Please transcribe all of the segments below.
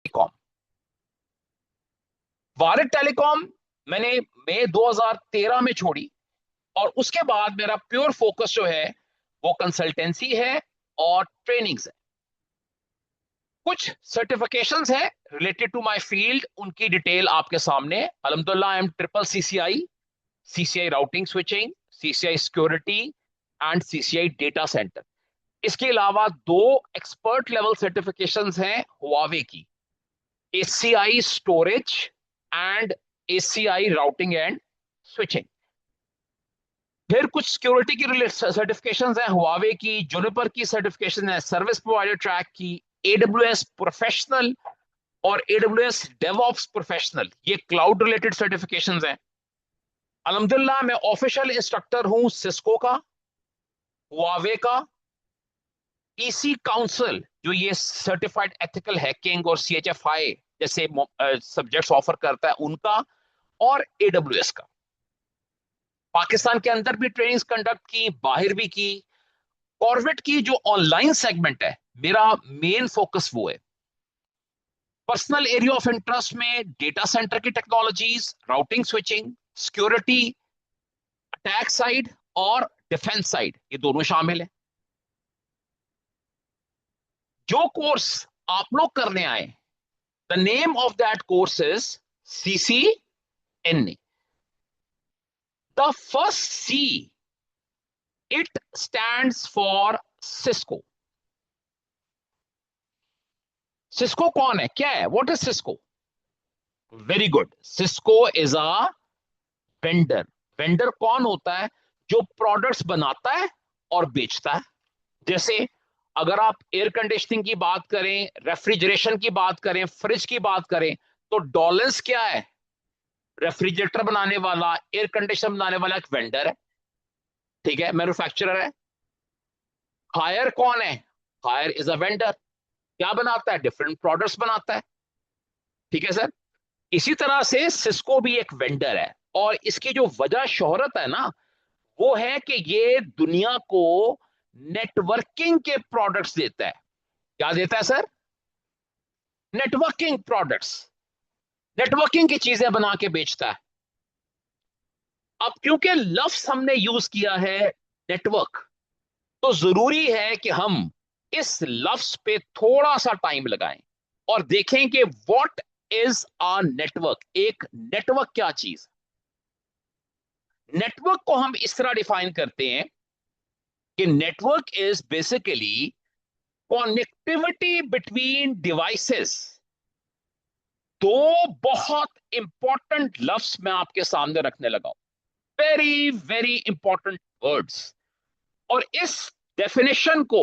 Telecom. Bharat telecom मैंने मई 2013 में छोड़ी और उसके बाद मेरा प्योर फोकस जो है वो कंसल्टेंसी है और ट्रेनिंग्स है। कुछ सर्टिफिकेशंस है रिलेटेड टू माय फील्ड, उनकी डिटेल आपके सामने। अल्हम्दुलिल्लाह I am triple CCI, CCI routing switching, CCI security and CCI data centre. इसके अलावा दो एक्सपर्ट लेवल सर्टिफिकेशंस हैं हुआवे की, ACI storage and ACI routing and switching. फिर कुछ सिक्योरिटी की सर्टिफिकेशंस हैं हुआवे की, जुनिपर की सर्टिफिकेशन है, सर्विस प्रोवाइडर ट्रैक की, एडब्ल्यूएस प्रोफेशनल और एडब्ल्यूएस डेवऑप्स प्रोफेशनल, ये क्लाउड रिलेटेड सर्टिफिकेशंस हैं। अल्हम्दुलिल्लाह मैं ऑफिशियल इंस्ट्रक्टर हूं सिस्को का, हुआवे का, ईसी काउंसिल जो ये सर्टिफाइड एथिकल हैकिंग और सीएचएफआई जैसे सब्जेक्ट्स ऑफर करता है उनका, और एडब्ल्यूएस का। पाकिस्तान के अंदर भी ट्रेनिंग्स कंडक्ट की, बाहर भी की। कॉर्वेट की जो ऑनलाइन सेगमेंट है, मेरा मेन फोकस वो है। पर्सनल एरिया ऑफ इंटरेस्ट में डेटा सेंटर की technologies, routing switching, security, attack side और डिफेंस साइड, ये दोनों शामिल है। जो कोर्स आप लोग करने आए, the name of that course is CCNA। The first C, it stands for Cisco. Cisco कौन है, क्या है, what is Cisco? Very good, Cisco is a vendor. Vendor कौन होता है? जो प्रोडक्ट्स बनाता है और बेचता है। जैसे अगर आप एयर कंडीशनिंग की बात करें, रेफ्रिजरेशन की बात करें, फ्रिज की बात करें, तो डॉलेंस क्या है? रेफ्रिजरेटर बनाने वाला, एयर कंडीशनर बनाने वाला एक वेंडर है, ठीक है, मैन्युफैक्चरर है। हायर कौन है? Hirer is a vendor. क्या बनाता है? डिफरेंट प्रोडक्ट्स बनाता है, ठीक है सर। इसी तरह से सिस्को भी एक वेंडर है, और इसकी जो वजह शोहरत है ना, वो है कि ये दुनिया को नेटवर्किंग के प्रोडक्ट्स देता है। क्या देता है सर? नेटवर्किंग प्रोडक्ट्स, नेटवर्किंग की चीजें बना के बेचता है। अब क्योंकि लफ्ज हमने यूज किया है नेटवर्क, तो जरूरी है कि हम इस लफ्ज पे थोड़ा सा टाइम लगाएं और देखें कि व्हाट इज अ नेटवर्क। एक नेटवर्क क्या चीज? नेटवर्क को हम इस तरह डिफाइन करते हैं कि network is basically connectivity between devices. दो बहुत इंपॉर्टेंट लफ्ज मैं आपके सामने रखने लगा हूं, वेरी वेरी इंपॉर्टेंट वर्ड्स, और इस डेफिनेशन को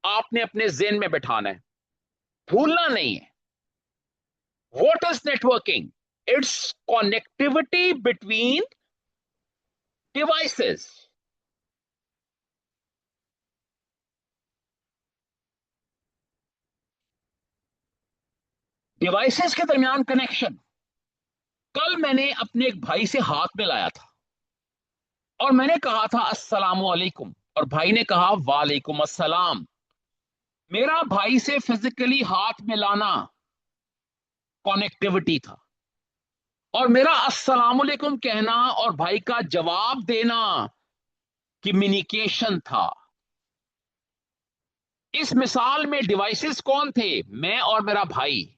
आपने अपने जेहन में बैठाना है, भूलना नहीं है। What is networking? It's connectivity between devices. Devices के दरमियान कनेक्शन। कल मैंने अपने एक भाई से हाथ मिलाया था और मैंने कहा था अस्सलाम वालेकुम, और भाई ने कहा वालेकुम अस्सलाम। मेरा भाई से फिजिकली हाथ मिलाना कनेक्टिविटी था, और मेरा अस्सलाम वालेकुम कहना और भाई का जवाब देना कम्युनिकेशन था। इस मिसाल में डिवाइसेस कौन थे? मैं और मेरा भाई।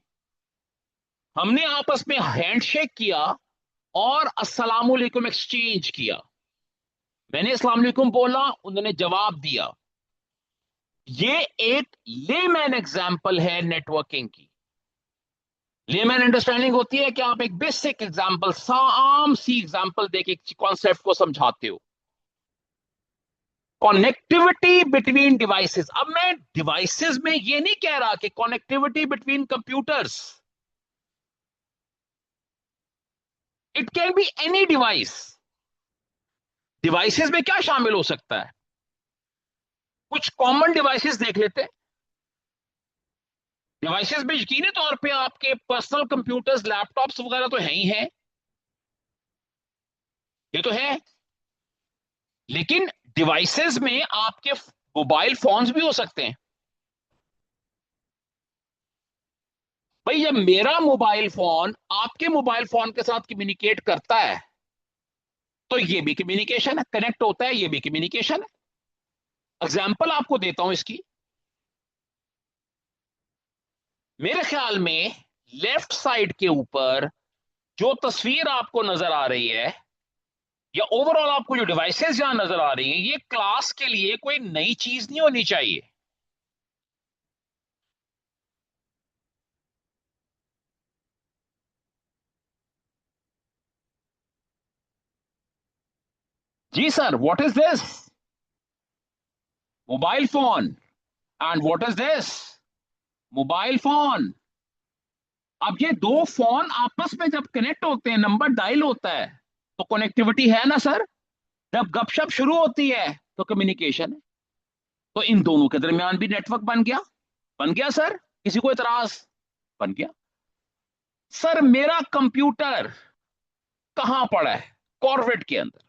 हमने आपस में हैंडशेक किया और अस्सलाम वालेकुम एक्सचेंज किया। मैंने अस्सलाम वालेकुम बोला, उन्होंने जवाब दिया। ये एक लेमैन एग्जाम्पल है नेटवर्किंग की। लेमैन अंडरस्टैंडिंग होती है कि आप एक बेसिक एग्जाम्पल, आम सी एग्जाम्पल देके कॉन्सेप्ट को समझाते हो। Connectivity between devices. अब मैं डिवाइसेस में ये नहीं कह रहा कि connectivity between computers, it can be any device. Devices में क्या शामिल हो सकता है? कुछ कॉमन डिवाइसेस देख लेते हैं। डिवाइसेस में यकीनी तौर पे आपके पर्सनल कंप्यूटर्स, लैपटॉप्स वगैरह तो है ही हैं, ये तो है। लेकिन डिवाइसेस में आपके मोबाइल फोन्स भी हो सकते हैं। भाई जब मेरा मोबाइल फोन आपके मोबाइल फोन के साथ कम्युनिकेट करता है तो ये भी कम्युनिकेशन है, कनेक्ट होता है, ये भी कम्युनिकेशन है। एग्जाम्पल आपको देता हूं इसकी। मेरे ख्याल में लेफ्ट साइड के ऊपर जो तस्वीर आपको नजर आ रही है, या ओवरऑल आपको जो डिवाइसेस यहां नजर आ रही हैं, ये क्लास के लिए कोई नई चीज नहीं होनी चाहिए। जी sir, what is this? Mobile phone. And what is this? Mobile phone. अब ये दो फोन आपस में जब कनेक्ट होते हैं, नंबर डायल होता है, तो कनेक्टिविटी है ना सर। जब गपशप शुरू होती है तो कम्युनिकेशन है। तो इन दोनों के दरमियान भी नेटवर्क बन गया। बन गया सर, किसी को इतराज? बन गया। सर मेरा कंप्यूटर कहां पड़ा है? कॉर्वेट के अंदर।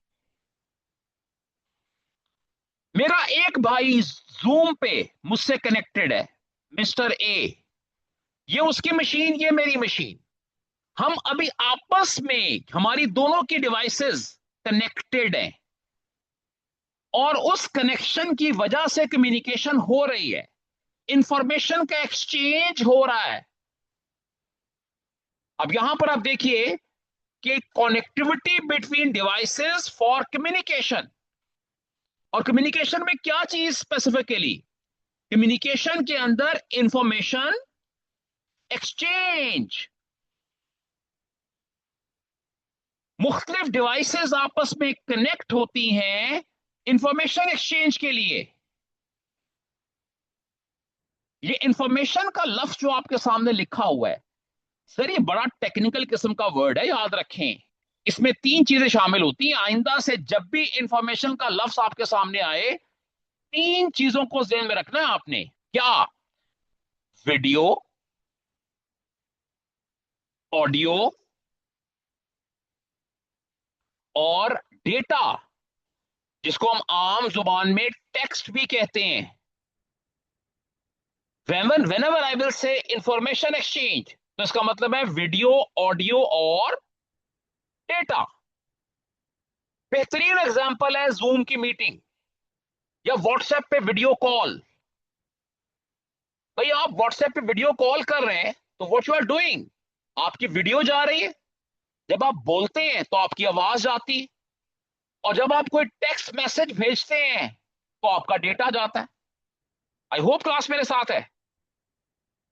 मेरा एक भाई जूम पे मुझसे कनेक्टेड है, मिस्टर ए। ये उसकी मशीन, ये मेरी मशीन। हम अभी आपस में हमारी दोनों की डिवाइसेस कनेक्टेड हैं, और उस कनेक्शन की वजह से कम्युनिकेशन हो रही है, इंफॉर्मेशन का एक्सचेंज हो रहा है। अब यहां पर आप देखिए कि connectivity between devices for communication. और कम्युनिकेशन में क्या चीज स्पेसिफिकली? कम्युनिकेशन के अंदर इंफॉर्मेशन एक्सचेंज। मुख्तलिफ डिवाइसेस आपस में कनेक्ट होती हैं इंफॉर्मेशन एक्सचेंज के लिए। ये इंफॉर्मेशन का लफ्ज जो आपके सामने लिखा हुआ है, सर ये बड़ा टेक्निकल किस्म का वर्ड है, याद रखें। इसमें तीन चीजें शामिल होती हैं। आइंदा से जब भी इंफॉर्मेशन का लफ्ज आपके सामने आए, तीन चीजों को ध्यान में रखना है आपने। क्या? वीडियो, ऑडियो और डेटा, जिसको हम आम जुबान में टेक्स्ट भी कहते हैं। whenever I will say information exchange, तो इसका मतलब है वीडियो, ऑडियो और डेटा। बेहतरीन एग्जांपल है जूम की मीटिंग या व्हाट्सएप पे वीडियो कॉल। भाई आप व्हाट्सएप पे वीडियो कॉल कर रहे हैं तो व्हाट यू आर डूइंग, आपकी वीडियो जा रही है। जब आप बोलते हैं तो आपकी आवाज जाती है, और जब आप कोई टेक्स्ट मैसेज भेजते हैं तो आपका डेटा जाता है। आई होप क्लास मेरे साथ है।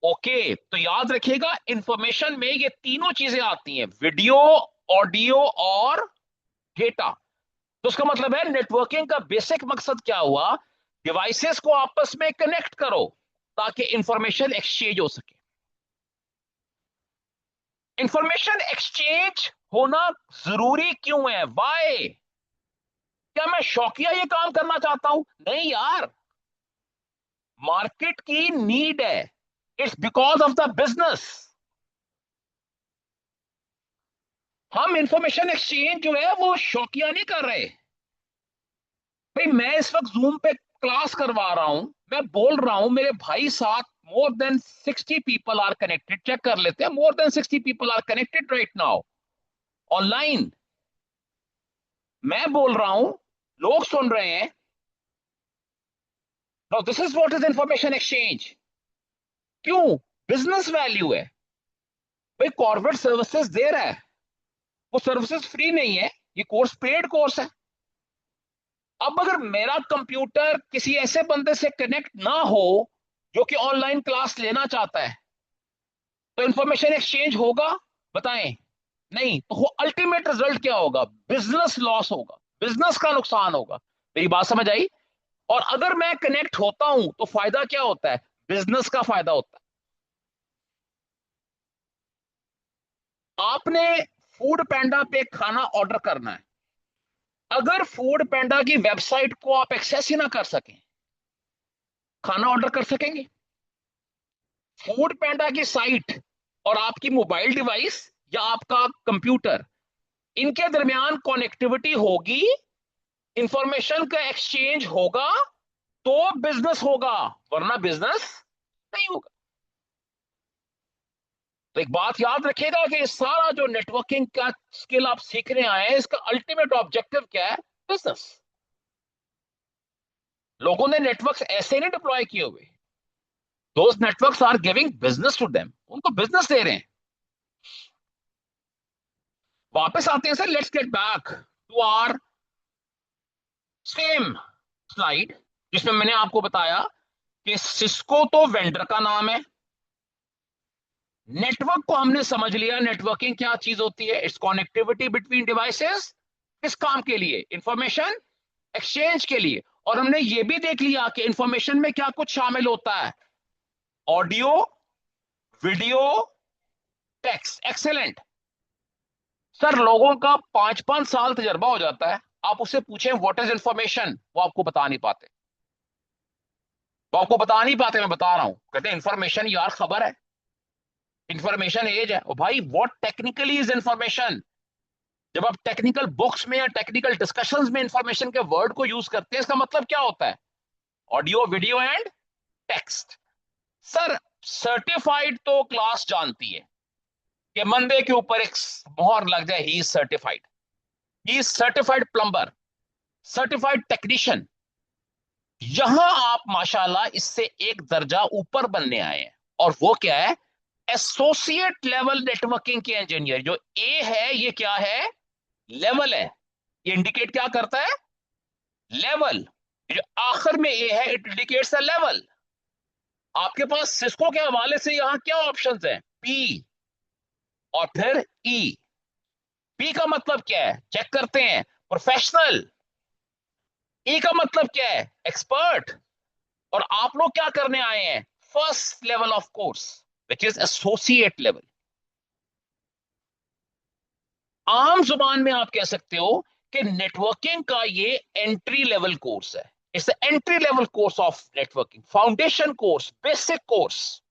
ओके, तो याद रखिएगा इंफॉर्मेशन में ये तीनों चीजें आती हैं, वीडियो, ऑडियो और डेटा। तो उसका मतलब है नेटवर्किंग का बेसिक मकसद क्या हुआ? डिवाइसेस को आपस में कनेक्ट करो ताकि इंफॉर्मेशन एक्सचेंज हो सके। इंफॉर्मेशन एक्सचेंज होना जरूरी क्यों है? वाई? क्या मैं शौकिया ये काम करना चाहता हूं? नहीं यार, मार्केट की नीड है। It's because of the business. हम इंफॉर्मेशन एक्सचेंज जो है वो शौकिया नहीं कर रहे। भाई मैं इस वक्त जूम पे क्लास करवा रहा हूं, मैं बोल रहा हूं, मेरे भाई साथ more than 60 people are connected. Check कर लेते हैं, more than 60 people are connected right now online. मैं बोल रहा हूं, लोग सुन रहे हैं। Now this is what is information exchange. क्यों? बिजनेस वैल्यू है। भाई कॉर्पोरेट सर्विसेज दे रहा है, वो सर्विसेज फ्री नहीं है, ये कोर्स पेड कोर्स है। अब अगर मेरा कंप्यूटर किसी ऐसे बंदे से कनेक्ट ना हो जो कि ऑनलाइन क्लास लेना चाहता है, तो इंफॉर्मेशन एक्सचेंज होगा? बताएं। नहीं, तो अल्टीमेट रिजल्ट क्या होगा? बिजनेस लॉस होगा, बिजनेस का नुकसान होगा। मेरी बात समझ आई? और अगर मैं कनेक्ट होता हूं तो फायदा क्या होता है? बिजनेस का फायदा होता है। आपने फूड पैंडा पे खाना ऑर्डर करना है। अगर फूड पैंडा की वेबसाइट को आप एक्सेस ही ना कर सकें, खाना ऑर्डर कर सकेंगे? फूड पैंडा की साइट और आपकी मोबाइल डिवाइस या आपका कंप्यूटर, इनके दरमियान कनेक्टिविटी होगी, इंफॉर्मेशन का एक्सचेंज होगा, तो बिजनेस होगा, वरना बिजनेस नहीं होगा। तो एक बात याद रखिएगा कि सारा जो नेटवर्किंग का स्किल आप सीखने आए हैं, इसका अल्टीमेट ऑब्जेक्टिव क्या है? बिजनेस। लोगों ने नेटवर्क्स ऐसे नहीं डिप्लॉय किए हुए, those networks are giving business to them, उनको बिजनेस दे रहे हैं। वापस आते हैं sir, let's get back to our same slide, जिसमें मैंने आपको बताया कि सिस्को तो वेंडर का नाम है। नेटवर्क को हमने समझ लिया, नेटवर्किंग क्या चीज होती है, इट्स कनेक्टिविटी बिटवीन डिवाइसेस। किस काम के लिए? इंफॉर्मेशन एक्सचेंज के लिए। और हमने ये भी देख लिया कि इंफॉर्मेशन में क्या कुछ शामिल होता है, audio, video, text. Excellent. Sir लोगों का 5-5 साल तजर्बा हो जाता है, आप उससे पूछें व्हाट इज इंफॉर्मेशन, वो आपको बता नहीं पाते। वो आपको बता नहीं पाते, मैं बता रहा हूं। कहते हैं इंफॉर्मेशन यार खबर है, इंफॉर्मेशन एज है। ओ भाई, व्हाट टेक्निकली इज इंफॉर्मेशन? जब आप टेक्निकल बुक्स में या टेक्निकल डिस्कशंस में इंफॉर्मेशन के वर्ड को यूज करते हैं, इसका मतलब क्या होता है? Audio, video and text. Sir certified तो क्लास जानती है कि बंदे के ऊपर एक मोहर लग जाए, he is certified, he is certified plumber, certified technician. यहां आप माशाल्लाह इससे एक दर्जा ऊपर बनने आए हैं, और वो क्या है? एसोसिएट लेवल नेटवर्किंग के इंजीनियर। जो ए है ये क्या है? लेवल है। ये इंडिकेट क्या करता है? लेवल। जो आखिर में ए है, इट इंडिकेट्स अ लेवल। आपके पास सिस्को के हवाले से यहां क्या ऑप्शंस हैं? पी और फिर ई। पी का मतलब क्या है? चेक करते हैं, प्रोफेशनल। ई का मतलब क्या है? एक्सपर्ट। और आप लोग क्या करने आए हैं? First level of course, which is associate level. आम जुबान में आप कह सकते हो कि नेटवर्किंग का ये एंट्री लेवल कोर्स है। It's entry level course of networking, foundation course, basic course,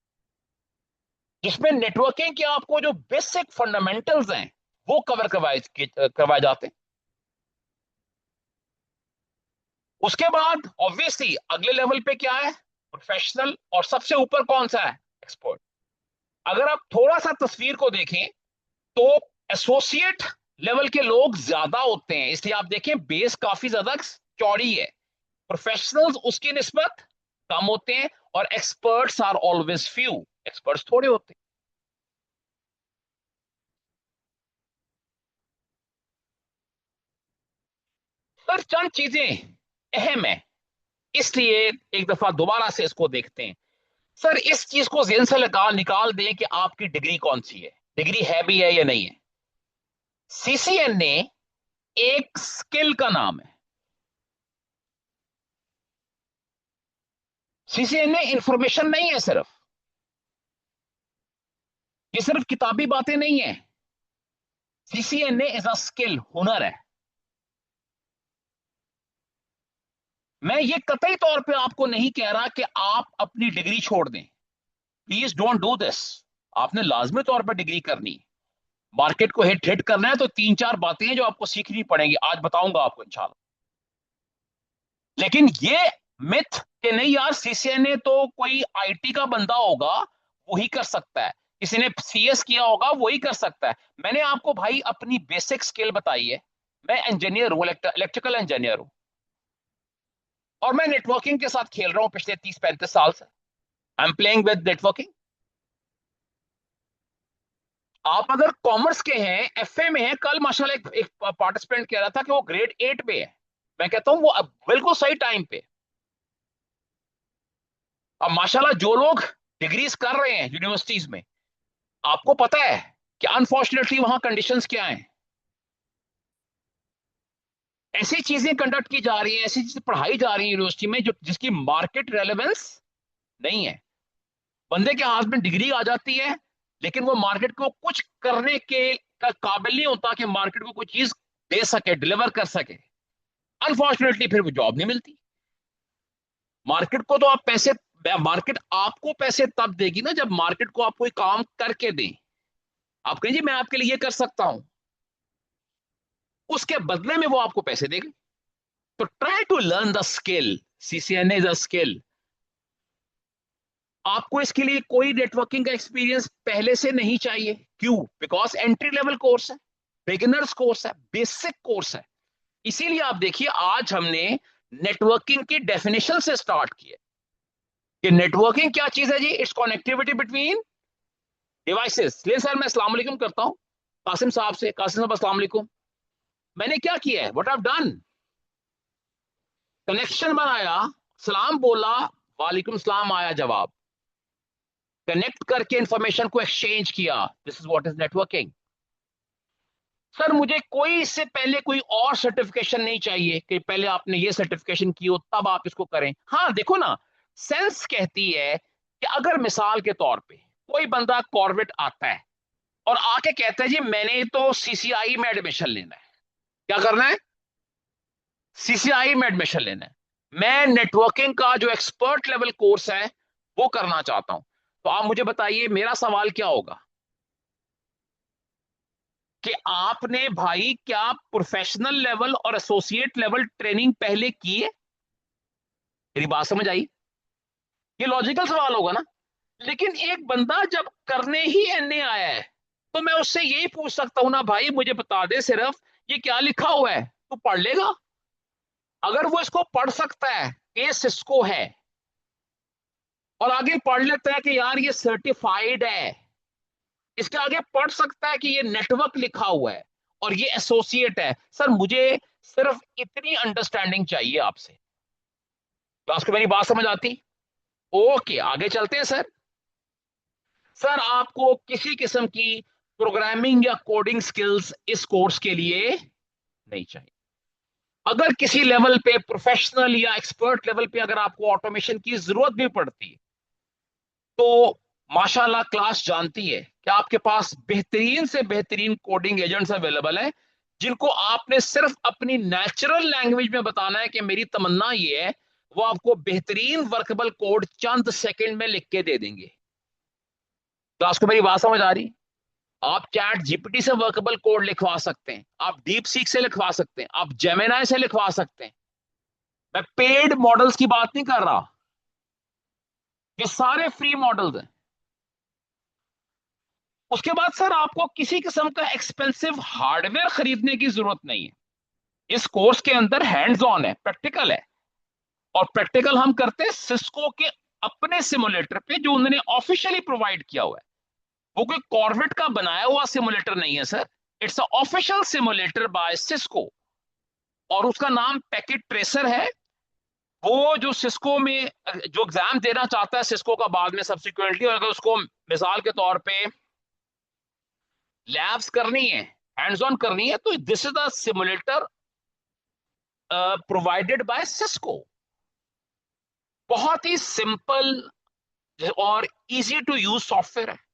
जिसमें नेटवर्किंग के आपको जो बेसिक फंडामेंटल्स हैं वो कवर करवाए जाते हैं। उसके बाद ऑब्वियसली अगले लेवल पे क्या है? प्रोफेशनल। और सबसे ऊपर कौन सा है? एक्सपर्ट। अगर आप थोड़ा सा तस्वीर को देखें तो एसोसिएट लेवल के लोग ज्यादा होते हैं, इसलिए आप देखें बेस काफी ज्यादा चौड़ी है। प्रोफेशनल्स उसकी निस्बत कम होते हैं, और experts are always few, experts थोड़े होते हैं। पर चंद चीजें अहम है, इसलिए एक दफा दोबारा से इसको देखते हैं। सर इस चीज को जेहन से निकाल निकाल दें कि आपकी डिग्री कौन सी है, डिग्री है भी है या नहीं है। सीसीएनए एक स्किल का नाम है। सीसीएनए इंफॉर्मेशन नहीं है सिर्फ, ये सिर्फ किताबी बातें नहीं है। सीसीएनए इज अ स्किल, हुनर है। मैं ये कतई तौर पे आपको नहीं कह रहा कि आप अपनी डिग्री छोड़ दें, प्लीज डोंट डू दिस। आपने लाजमी तौर पर डिग्री करनी है। मार्केट को हिट हिट करना है तो 3-4 बातें हैं जो आपको सीखनी पड़ेंगी, आज बताऊंगा आपको इंशाल्लाह। लेकिन ये मिथ कि नहीं यार सीसीएनए तो कोई आईटी का बंदा होगा वही कर सकता है, किसी ने सीएस किया होगा वही कर सकता है। मैंने आपको भाई अपनी बेसिक स्किल बताई है। मैं इंजीनियर हूं, इलेक्ट्रिकल इंजीनियर हूं, और मैं नेटवर्किंग के साथ खेल रहा हूं पिछले 30-35 साल से। I am playing with networking. आप अगर कॉमर्स के हैं, एफए में हैं, कल माशाल्लाह एक पार्टिसिपेंट कह रहा था कि वो ग्रेड 8 पे है। मैं कहता हूं वो अब बिल्कुल सही टाइम पे। अब माशाल्लाह जो लोग डिग्रीज कर रहे हैं यूनिवर्सिटीज में, आपको पता है कि अनफॉर्चुनेटली वहां कंडीशंस क्या हैं। ऐसी चीजें कंडक्ट की जा रही है, ऐसी चीजें पढ़ाई जा रही है यूनिवर्सिटी में जो जिसकी मार्केट रेलेवेंस नहीं है। बंदे के हाथ में डिग्री आ जाती है, लेकिन वो मार्केट को कुछ करने के का काबिल नहीं होता कि मार्केट को कोई चीज दे सके, डिलीवर कर सके। अनफॉर्चुनेटली फिर वो जॉब नहीं मिलती। मार्केट को तो आप पैसे, मार्केट आपको पैसे तब देगी ना जब मार्केट को आप कोई काम करके दें। आप कहें जी मैं आपके लिए ये कर सकता हूं, उसके बदले में वो आपको पैसे देगी। तो try to learn the skill. CCNA is a skill. आपको इसके लिए कोई नेटवर्किंग का एक्सपीरियंस पहले से नहीं चाहिए। क्यों? बिकॉज एंट्री लेवल कोर्स है, बिगिनर्स कोर्स है, बेसिक कोर्स है। इसीलिए आप देखिए आज हमने नेटवर्किंग की डेफिनेशन से स्टार्ट किया कि नेटवर्किंग क्या चीज है जी। It's connectivity between devices. ले सर, मैं अस्सलाम वालेकुम करता हूं कासिम साहब से। कासिम साहब अस्सलाम वालेकुम। मैंने क्या किया है, what I have done, connection बनाया, सलाम बोला, वालेकुम सलाम आया जवाब, कनेक्ट करके इंफॉर्मेशन को एक्सचेंज किया। This is what is networking. Sir मुझे कोई इससे पहले कोई और सर्टिफिकेशन नहीं चाहिए कि पहले आपने ये सर्टिफिकेशन की हो तब आप इसको करें। हाँ देखो ना, सेंस कहती है कि अगर मिसाल के तौर पे कोई बंदा कॉर्बेट आता है और आके कहता है जी मैंने तो सीसीआई में एडमिशन लेना है। क्या करना है? सीसीआई में एडमिशन लेना है। मैं नेटवर्किंग का जो एक्सपर्ट लेवल कोर्स है वो करना चाहता हूं। तो आप मुझे बताइए, मेरा सवाल क्या होगा कि आपने भाई क्या प्रोफेशनल लेवल और एसोसिएट लेवल ट्रेनिंग पहले की है? मेरी बात समझ आई? ये लॉजिकल सवाल होगा ना। लेकिन एक बंदा जब करने ही एनए आया है तो मैं उससे यही पूछ सकता हूं ना, भाई मुझे बता दे सिर्फ ये क्या लिखा हुआ है, तू पढ़ लेगा? अगर वो इसको पढ़ सकता है, ये सिस्को है, और आगे पढ़ लेता है कि यार ये सर्टिफाइड है, इसके आगे पढ़ सकता है कि ये नेटवर्क लिखा हुआ है और ये एसोसिएट है, सर मुझे सिर्फ इतनी अंडरस्टैंडिंग चाहिए आपसे। तो आपको मेरी बात समझ आती? ओके, आगे चलते हैं सर। सर आपको किसी किस्म की प्रोग्रामिंग या कोडिंग स्किल्स इस कोर्स के लिए नहीं चाहिए। अगर किसी लेवल पे प्रोफेशनल या एक्सपर्ट लेवल पे अगर आपको ऑटोमेशन की जरूरत भी पड़ती है तो माशाल्लाह क्लास जानती है कि आपके पास बेहतरीन से बेहतरीन कोडिंग एजेंट्स अवेलेबल हैं जिनको आपने सिर्फ अपनी नेचुरल लैंग्वेज में बताना है कि मेरी तमन्ना ये है, वो आपको बेहतरीन वर्कबल कोड चंद सेकंड में लिख के दे देंगे। तो आपको मेरी बात समझ आ रही? आप चैट जीपीटी से वर्कबल कोड लिखवा सकते हैं, आप डीप सीक से लिखवा सकते हैं, आप जेमिनाई से लिखवा सकते हैं। मैं पेड मॉडल्स की बात नहीं कर रहा, ये सारे फ्री मॉडल्स हैं। उसके बाद सर आपको किसी किस्म का एक्सपेंसिव हार्डवेयर खरीदने की जरूरत नहीं है। इस कोर्स के अंदर हैंड्स ऑन है, प्रैक्टिकल है। और प्रैक्टिकल हम करते हैं सिस्को के अपने सिमुलेटर पे जो उन्होंने ऑफिशियली प्रोवाइड किया हुआ है। वो कोई कॉर्वेट का बनाया हुआ सिमुलेटर नहीं है sir, it's a official simulator by Cisco, और उसका नाम पैकेट ट्रेसर है। वो जो सिस्को में जो एग्जाम देना चाहता है सिस्को का बाद में सब्सिक्वेंटली, और अगर उसको मिसाल के तौर पे लैब्स करनी है, हैंड्स ऑन करनी है, तो this is the simulator provided by Cisco. बहुत ही सिंपल और इजी टू यूज सॉफ्टवेयर है।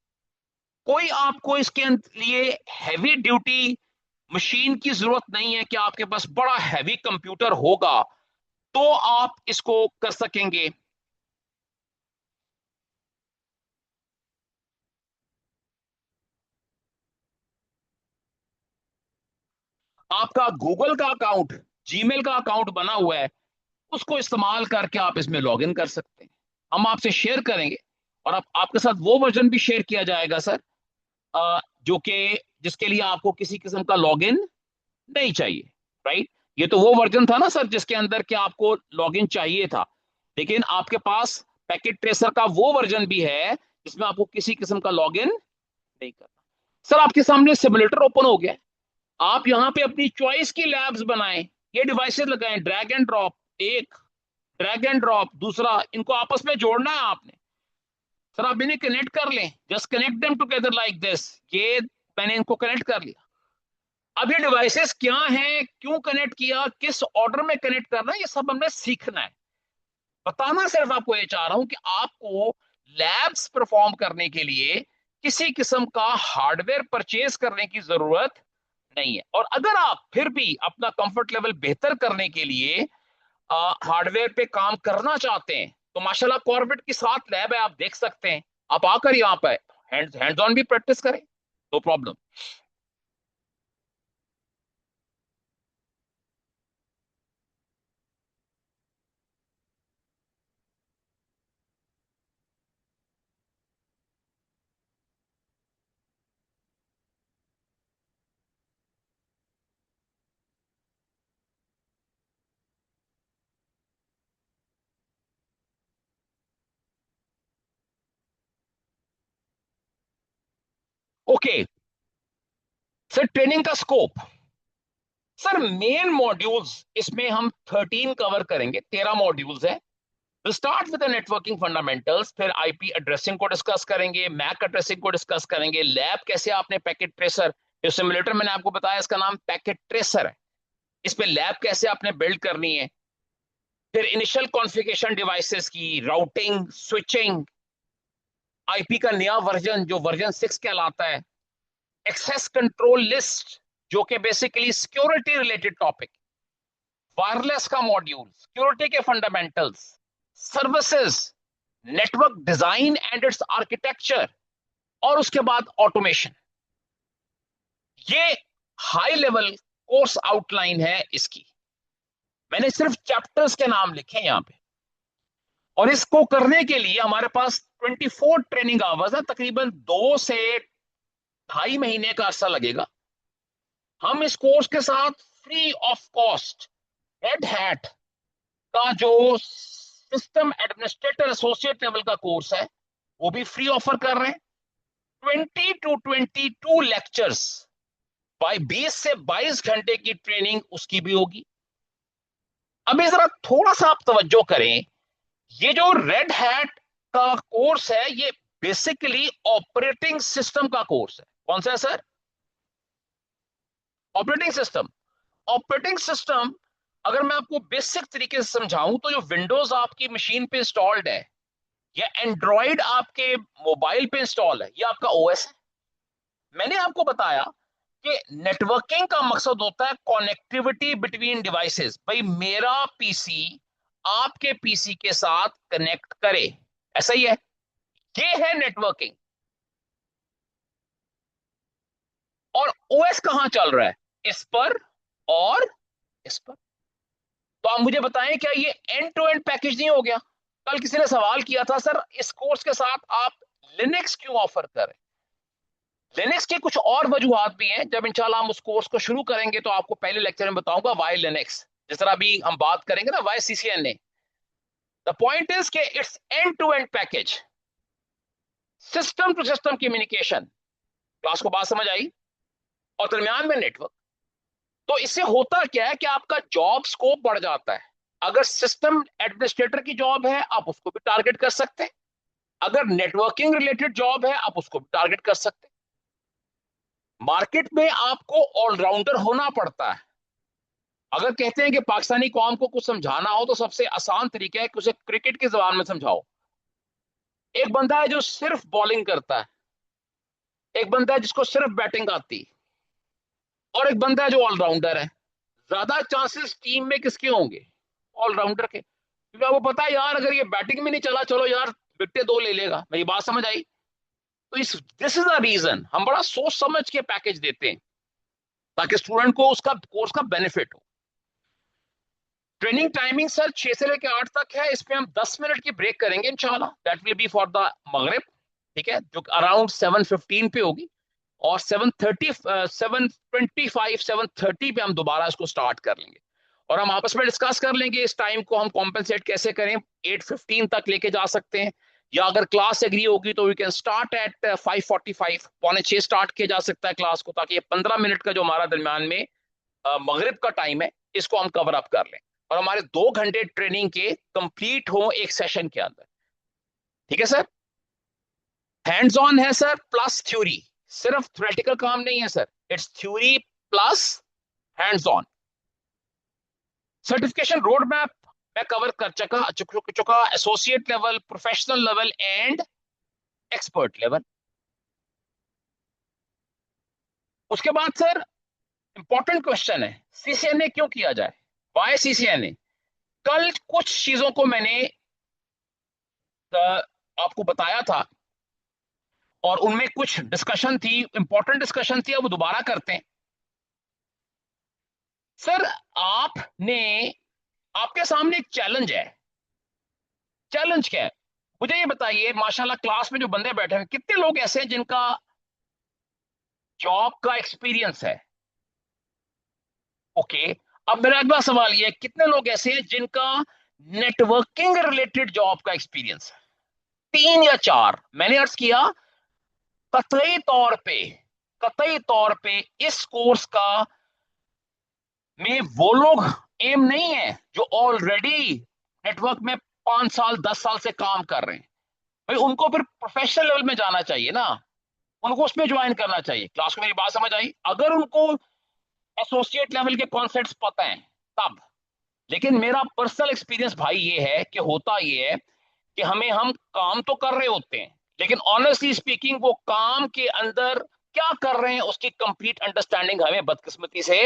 कोई आपको इसके लिए हैवी ड्यूटी मशीन की जरूरत नहीं है कि आपके पास बड़ा हैवी कंप्यूटर होगा तो आप इसको कर सकेंगे। आपका गूगल का अकाउंट, जीमेल का अकाउंट बना हुआ है, उसको इस्तेमाल करके आप इसमें लॉग इन कर सकते हैं। हम आपसे शेयर करेंगे और आपके साथ वो वर्जन भी शेयर किया जाएगा सर, जो कि जिसके लिए आपको किसी किस्म का लॉगिन नहीं चाहिए। राइट? ये तो वो वर्जन था ना सर जिसके अंदर के आपको लॉगिन चाहिए था, लेकिन आपके पास पैकेट ट्रेसर का वो वर्जन भी है जिसमें आपको किसी किस्म का लॉगिन नहीं करना। सर आपके सामने सिमुलेटर ओपन हो गया, आप यहां पे अपनी चॉइस की लैब्स बनाएं, ये डिवाइसेस लगाएं, ड्रैग एंड ड्रॉप, एक ड्रैग एंड ड्रॉप, दूसरा, इनको आपस में जोड़ना है आपने। सर आप इन्हें कनेक्ट कर लें, just connect them together like this. ये मैंने इनको कनेक्ट कर लिया। अब ये डिवाइसेस क्या हैं, क्यों कनेक्ट किया, किस ऑर्डर में कनेक्ट करना है, ये सब हमने सीखना है। बताना सिर्फ आपको ये चाह रहा हूं कि आपको लैब्स परफॉर्म करने के लिए किसी किस्म का हार्डवेयर परचेज करने की जरूरत नहीं है। और अगर आप फिर भी अपना कंफर्ट लेवल बेहतर करने के लिए हार्डवेयर पे काम करना चाहते हैं तो माशाल्लाह कॉर्बेट की 7 लैब है, आप देख सकते हैं। आप आकर यहाँ पे हैंड्स ऑन भी प्रैक्टिस करें, no problem. Okay sir, training का स्कोप। सर मेन मॉड्यूल्स इसमें हम 13 कवर करेंगे, 13 मॉड्यूल्स है। We'll start with the networking fundamentals, फिर आईपी एड्रेसिंग को डिस्कस करेंगे, मैक एड्रेसिंग को डिस्कस करेंगे, लैब कैसे आपने पैकेट ट्रेसर, जो सिमुलेटर मैंने आपको बताया इसका नाम पैकेट ट्रेसर है, इस पे लैब कैसे आपने बिल्ड करनी है। फिर इनिशियल कॉन्फ़िगरेशन डिवाइसेस की, राउटिंग, स्विचिंग, आईपी का नया वर्जन जो वर्जन 6 कहलाता है, एक्सेस कंट्रोल लिस्ट जो कि basically security related topic, wireless का मॉड्यूल, सिक्योरिटी के fundamentals, services, network design and it's architecture, और उसके बाद ऑटोमेशन। ये हाई लेवल कोर्स आउटलाइन है इसकी। मैंने सिर्फ चैप्टर्स के नाम लिखे हैं यहां पे, और इसको करने के लिए हमारे पास 24 ट्रेनिंग आवर्स है, तकरीबन 2 से 2.5 महीने का अरसा लगेगा। हम इस कोर्स के साथ free of cost red hat का जो सिस्टम एडमिनिस्ट्रेटर एसोसिएट लेवल का कोर्स है वो भी फ्री ऑफर कर रहे हैं। 20 to 22 लेक्चर्स बाय 20 से 22 घंटे की ट्रेनिंग उसकी भी होगी। अभी जरा थोड़ा सा आप तवज्जो करें, ये जो रेड हैट का कोर्स है ये बेसिकली ऑपरेटिंग सिस्टम का कोर्स है। कौन सा है sir? Operating system. Operating system अगर मैं आपको बेसिक तरीके से समझाऊं तो जो विंडोज आपकी मशीन पे इंस्टॉल्ड है या एंड्रॉइड आपके मोबाइल पे इंस्टॉल है, ये आपका ओएस है। मैंने आपको बताया कि नेटवर्किंग का मकसद होता है कनेक्टिविटी बिटवीन डिवाइसेस, भाई मेरा पीसी आपके पीसी के साथ कनेक्ट करे, ऐसा ही है, ये है नेटवर्किंग। और ओएस कहां चल रहा है? इस पर और इस पर। तो आप मुझे बताएं, क्या ये एंड टू एंड पैकेज नहीं हो गया? कल किसी ने सवाल किया था, सर इस कोर्स के साथ आप लिनक्स क्यों ऑफर करें? लिनक्स की कुछ और वजूहत भी हैं, जब इंशाल्लाह हम उस कोर्स को शुरू करेंगे तो आपको पहले लेक्चर में बताऊंगा वाई लिनक्स, जिस तरह अभी हम बात करेंगे ना why CCNA. The point is के it's end to end package, system to system communication. Class को बात समझ आई? और दरमियान में नेटवर्क। तो इससे होता क्या है कि आपका जॉब स्कोप बढ़ जाता है। अगर सिस्टम एडमिनिस्ट्रेटर की जॉब है आप उसको भी टारगेट कर सकते हैं, अगर नेटवर्किंग रिलेटेड जॉब है आप उसको भी टारगेट कर सकते हैं। मार्केट में आपको ऑलराउंडर होना पड़ता है। अगर कहते हैं कि पाकिस्तानी कौम को कुछ समझाना हो तो सबसे आसान तरीका है कि उसे क्रिकेट की जबान में समझाओ। एक बंदा है जो सिर्फ बॉलिंग करता है, एक बंदा है जिसको सिर्फ बैटिंग आती, और एक बंदा है जो ऑलराउंडर है। ज्यादा चांसेस टीम में किसके होंगे? ऑलराउंडर के, क्योंकि आपको पता है यार अगर ये बैटिंग में नहीं चला, चलो यार विकेट 2 ले लेगा। मेरी बात समझ आई? तो इस दिस इज द रीजन हम बड़ा सोच समझ के पैकेज देते हैं ताकि स्टूडेंट को उसका कोर्स का बेनिफिट हो। ट्रेनिंग टाइमिंग सर 6 से लेकर 8 तक है, इसमें हम 10 मिनट की ब्रेक करेंगे इंशाल्लाह, that will B for the मगरिब, ठीक है, जो अराउंड 7:15 पे होगी। और 7:30 7:25 7:30 पे हम दोबारा इसको स्टार्ट कर लेंगे, और हम आपस में डिस्कस कर लेंगे इस टाइम को हम कॉम्पेंसेट कैसे करें। 8:15 तक लेके जा सकते हैं, या अगर क्लास एग्री होगी तो we can start at 5:45, 5:45 start किया जा सकता है क्लास को, ताकि ये 15 मिनट का जो हमारा दरमियान में मगरिब का टाइम है इसको हम कवर अप कर लें, और हमारे 2 घंटे ट्रेनिंग के कंप्लीट हो एक सेशन के अंदर। ठीक है सर? हैंड्स ऑन है सर प्लस थ्योरी, सिर्फ थ्योरेटिकल काम नहीं है sir, it's theory plus hands on. Certification road map मैं कवर कर चुका associate level, professional level and expert level. उसके बाद सर इंपॉर्टेंट क्वेश्चन है, सीसीएनए क्यों किया जाए? Why CCNA? कल कुछ चीजों को मैंने आपको बताया था और उनमें कुछ डिस्कशन थी, इंपॉर्टेंट डिस्कशन थी, अब वो दोबारा करते हैं। सर आपने, आपके सामने एक चैलेंज है। चैलेंज क्या है मुझे ये बताइए? माशाल्लाह क्लास में जो बंदे बैठे हैं कितने लोग ऐसे हैं जिनका जॉब का एक्सपीरियंस है? ओके, अब मेरा अगला सवाल ये है, कितने लोग ऐसे हैं जिनका नेटवर्किंग रिलेटेड जॉब का एक्सपीरियंस है? 3 या 4। मैंने अर्ज किया कतई तौर पे कतई तौर पे इस कोर्स का में वो लोग एम नहीं है जो ऑलरेडी नेटवर्क में 5 साल 10 साल से काम कर रहे हैं। भाई उनको फिर प्रोफेशनल लेवल में जाना चाहिए ना, उनको उसमें ज्वाइन करना चाहिए। क्लास को मेरी बात समझ आई? अगर उनको एसोसिएट लेवल के कॉन्सेप्ट्स पता है तब। लेकिन मेरा पर्सनल एक्सपीरियंस भाई ये है कि होता ये है कि हम काम तो कर रहे होते हैं, लेकिन ऑनेस्टली स्पीकिंग वो काम के अंदर क्या कर रहे हैं उसकी कंप्लीट अंडरस्टैंडिंग हमें बदकिस्मती से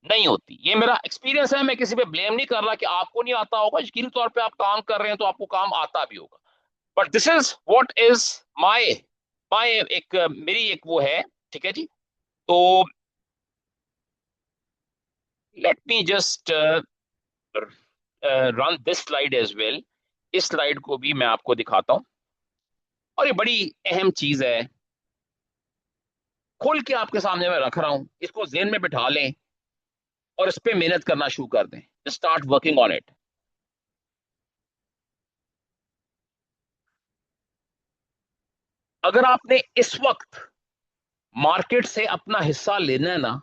नहीं होती। ये मेरा एक्सपीरियंस है, मैं किसी पे ब्लेम नहीं कर रहा कि आपको नहीं आता होगा। यकीनी तौर पे आप काम कर रहे हैं तो आपको काम आता भी होगा। But this is what is my my एक मेरी एक वो है। ठीक है जी। तो let me just run this slide as well. इस स्लाइड को भी मैं आपको दिखाता हूं, और ये बड़ी अहम चीज है, खोल के आपके सामने मैं रख रहा हूं, इसको जेहन में बिठा लें और इस पे मेहनत करना शुरू कर दें। Start working on it. अगर आपने इस वक्त मार्केट से अपना हिस्सा लेना है ना,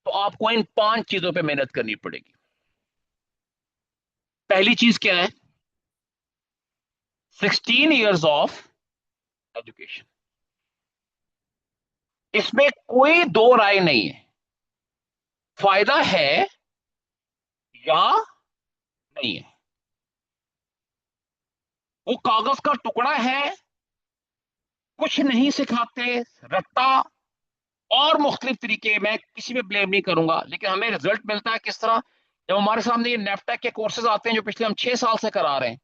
तो आपको इन 5 चीजों पे मेहनत करनी पड़ेगी। पहली चीज क्या है? 16 years ऑफ एजुकेशन। इसमें कोई दो राय नहीं है, फायदा है या नहीं है। वो कागज का टुकड़ा है, कुछ नहीं सिखाते, रट्टा और मुख्तलिफ तरीके। मैं किसी पे ब्लेम नहीं करूंगा, लेकिन हमें रिजल्ट मिलता है किस तरह? जब हमारे सामने ये नेफ्टेक के कोर्सेज आते हैं जो पिछले हम 6 साल से करा रहे हैं।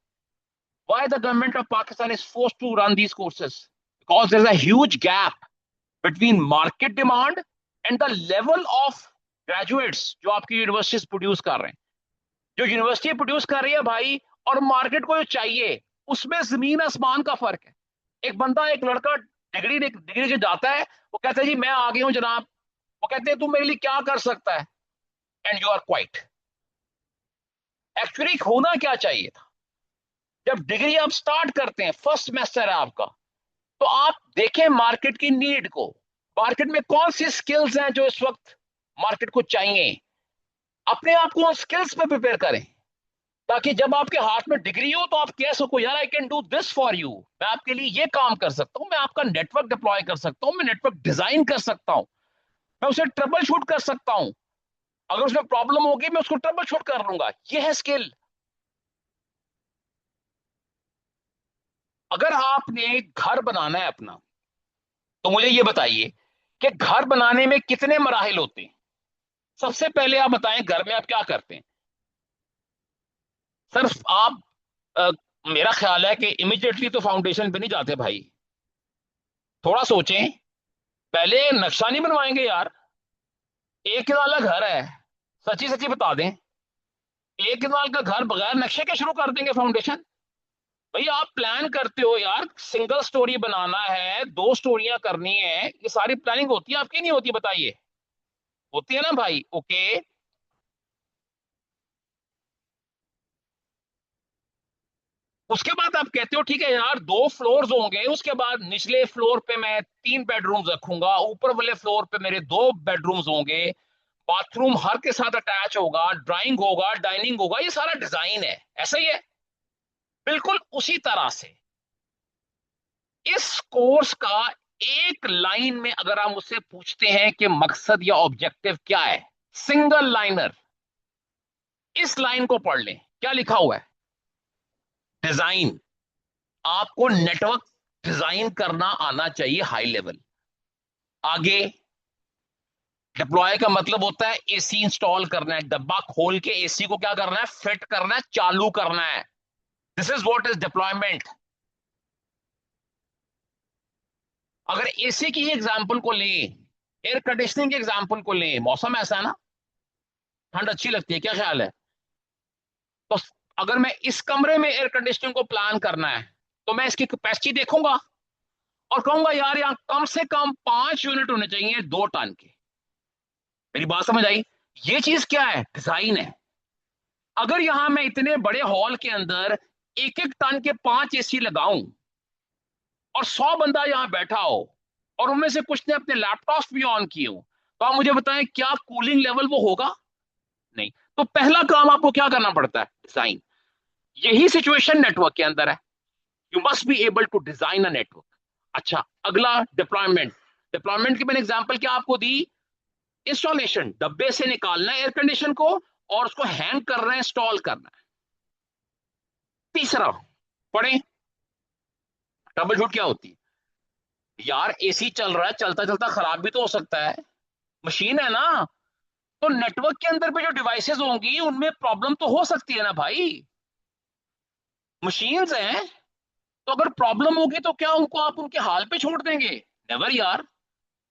Why the government of Pakistan is forced to run these courses? Because there's a huge gap between market demand and the level of graduates जो आपकी यूनिवर्सिटीज प्रोड्यूस कर रहे हैं। जो यूनिवर्सिटी प्रोड्यूस कर रही है भाई, और मार्केट को जो चाहिए, उसमें जमीन आसमान का फर्क है। एक बंदा, एक लड़का डिग्री डिग्री से जाता है, वो कहता है जी मैं आ गया हूं जनाब। वो कहते हैं तू मेरे लिए क्या कर सकता है? And you are quite. Actually होना क्या चाहिए था? जब डिग्री आप स्टार्ट करते हैं, फर्स्ट सेमेस्टर है आपका, तो आप देखें मार्केट की नीड को। मार्केट में कौन सी स्किल्स हैं जो इस वक्त मार्केट को चाहिए। अपने आप को उन स्किल्स पे प्रिपेयर करें, ताकि जब आपके हाथ में डिग्री हो तो आप कह सको यार I can do this for you. मैं आपके लिए ये काम कर सकता हूं, मैं आपका नेटवर्क डिप्लॉय कर सकता हूं, मैं नेटवर्क डिजाइन कर सकता हूं, मैं उसे ट्रबल शूट कर सकता हूं। अगर उसमें प्रॉब्लम होगी मैं उसको ट्रबल शूट कर लूंगा। ये है स्किल। अगर आपने घर बनाना है अपना, तो मुझे ये बताइए कि घर बनाने में कितने मराहिल होते हैं? सबसे पहले आप बताएं घर में आप क्या करते हैं? सिर्फ आप अ, मेरा ख्याल है कि इमिडिएटली तो फाउंडेशन पे नहीं जाते भाई। थोड़ा सोचें, पहले नक्शा नहीं बनवाएंगे यार। एक किराला घर है, सच्ची सच्ची बता दें, एक किराल का घर बगैर नक्शे के शुरू कर देंगे फाउंडेशन? भाई आप प्लान करते हो यार, सिंगल स्टोरी बनाना है, 2 स्टोरियां करनी है, ये सारी प्लानिंग होती है आपकी नहीं होती? बताइए। होती है ना भाई? ओके। उसके बाद आप कहते हो ठीक है यार 2 फ्लोर्स होंगे, उसके बाद निचले फ्लोर पे मैं 3 बेडरूम्स रखूंगा, ऊपर वाले फ्लोर पे मेरे 2 बेडरूम्स होंगे, बाथरूम हर के साथ अटैच होगा, ड्राइंग होगा, डाइनिंग होगा। ये सारा डिजाइन है, ऐसा ही है। बिल्कुल उसी तरह से इस कोर्स का एक लाइन में अगर हम उससे पूछते हैं कि मकसद या ऑब्जेक्टिव क्या है, सिंगल लाइनर, इस लाइन को पढ़ लें, क्या लिखा हुआ है? डिजाइन। आपको नेटवर्क डिजाइन करना आना चाहिए हाई लेवल। आगे डिप्लॉय का मतलब होता है एसी इंस्टॉल करना है, डब्बा खोल के एसी को क्या करना है? फिट करना है, चालू करना है। This is what is deployment. अगर एसी की एग्जांपल को लें, एयर कंडीशनिंग के एग्जांपल को लें, मौसम ऐसा है ना, ठंड अच्छी लगती है, क्या ख्याल है? तो अगर मैं इस कमरे में एयर कंडीशनिंग को प्लान करना है, तो मैं इसकी कैपेसिटी देखूंगा और कहूंगा यार यहाँ कम से कम 5 यूनिट होने चाहिए 2 टन के। मेरी बात समझ आई? ये चीज क्या है? डिजाइन है। अगर यहां मैं इतने बड़े हॉल के अंदर 1-1 टन के 5 एसी लगाऊं और 100 बंदा यहां बैठा हो, और उनमें से कुछ ने अपने लैपटॉप भी ऑन किए हो, तो आप मुझे बताएं क्या कूलिंग लेवल वो होगा? नहीं। तो पहला काम आपको क्या करना पड़ता है? डिजाइन। यही सिचुएशन नेटवर्क के अंदर है। You must be able to design a network. अच्छा, अगला डिप्लॉयमेंट। डिप्लॉयमेंट की मैंने एग्जांपल क्या आपको दी? इंस्टॉलेशन, डब्बे से निकालना है एयर कंडीशन को और उसको हैंग करना है, इंस्टॉल करना है। तीसरा, पढ़े, ट्रबल शूट क्या होती है? यार एसी चल रहा है, चलता चलता खराब भी तो हो सकता है, मशीन है ना। तो नेटवर्क के अंदर पे जो डिवाइसेस होंगी उनमें प्रॉब्लम तो हो सकती है ना भाई, मशीन्स हैं। तो अगर प्रॉब्लम होगी तो क्या उनको आप उनके हाल पे छोड़ देंगे? नेवर यार,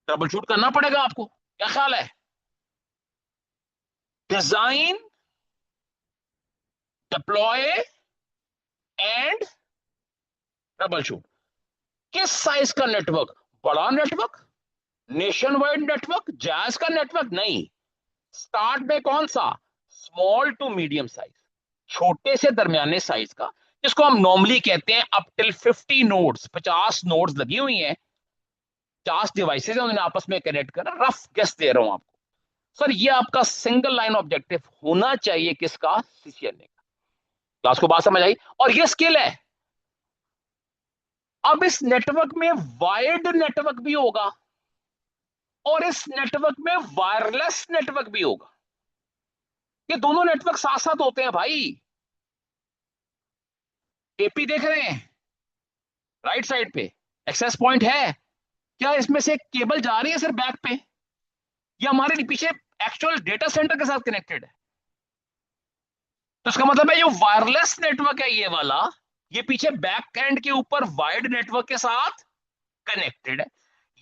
ट्रबल शूट करना पड़ेगा आपको। क्या ख्याल है? Design, deploy and trouble shoot. किस साइज का नेटवर्क? बड़ा network, nation wide network, jazz का नेटवर्क? नहीं। स्टार्ट में कौन सा? स्मॉल टू मीडियम साइज, छोटे से दरमियाने साइज का, जिसको हम नॉर्मली कहते हैं अप टिल 50 नोड्स, 50 नोड्स लगी हुई हैं, 50 डिवाइसेज हैं, उन्हें आपस में कनेक्ट करना। रफ गेस दे रहा हूं आपको सर, ये आपका सिंगल लाइन ऑब्जेक्टिव होना चाहिए किसका? सीसीएनए का। क्लास को बात समझ आई? और ये स्किल है। अब इस नेटवर्क में वायर्ड नेटवर्क भी होगा और इस नेटवर्क में वायरलेस नेटवर्क भी होगा। ये दोनों नेटवर्क साथ साथ होते हैं भाई। एपी देख रहे हैं राइट साइड पे, एक्सेस पॉइंट है। क्या इसमें से केबल जा रही है सर बैक पे, या हमारे पीछे एक्चुअल डेटा सेंटर के साथ कनेक्टेड है? तो इसका मतलब है जो वायरलेस नेटवर्क है ये वाला, ये पीछे बैक एंड के ऊपर वायर्ड नेटवर्क के साथ कनेक्टेड है।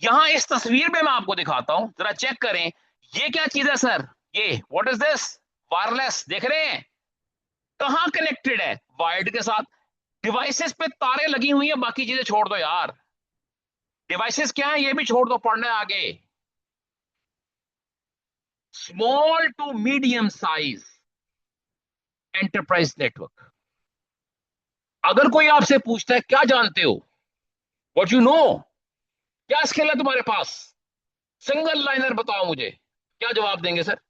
यहां इस तस्वीर में मैं आपको दिखाता हूं, जरा चेक करें। ये क्या चीज है सर? ये व्हाट इज दिस? वायरलेस, देख रहे हैं? कहां कनेक्टेड है? वायर्ड के साथ। डिवाइसेस पे तारे लगी हुई है, बाकी चीजें छोड़ दो यार। डिवाइसेस क्या है ये भी छोड़ दो, पढ़ने आगे। Small to medium size enterprise network. अगर कोई आपसे पूछता है क्या जानते हो, व्हाट यू नो, क्या स्किल है तुम्हारे पास, सिंगल लाइनर बताओ मुझे, क्या जवाब देंगे sir?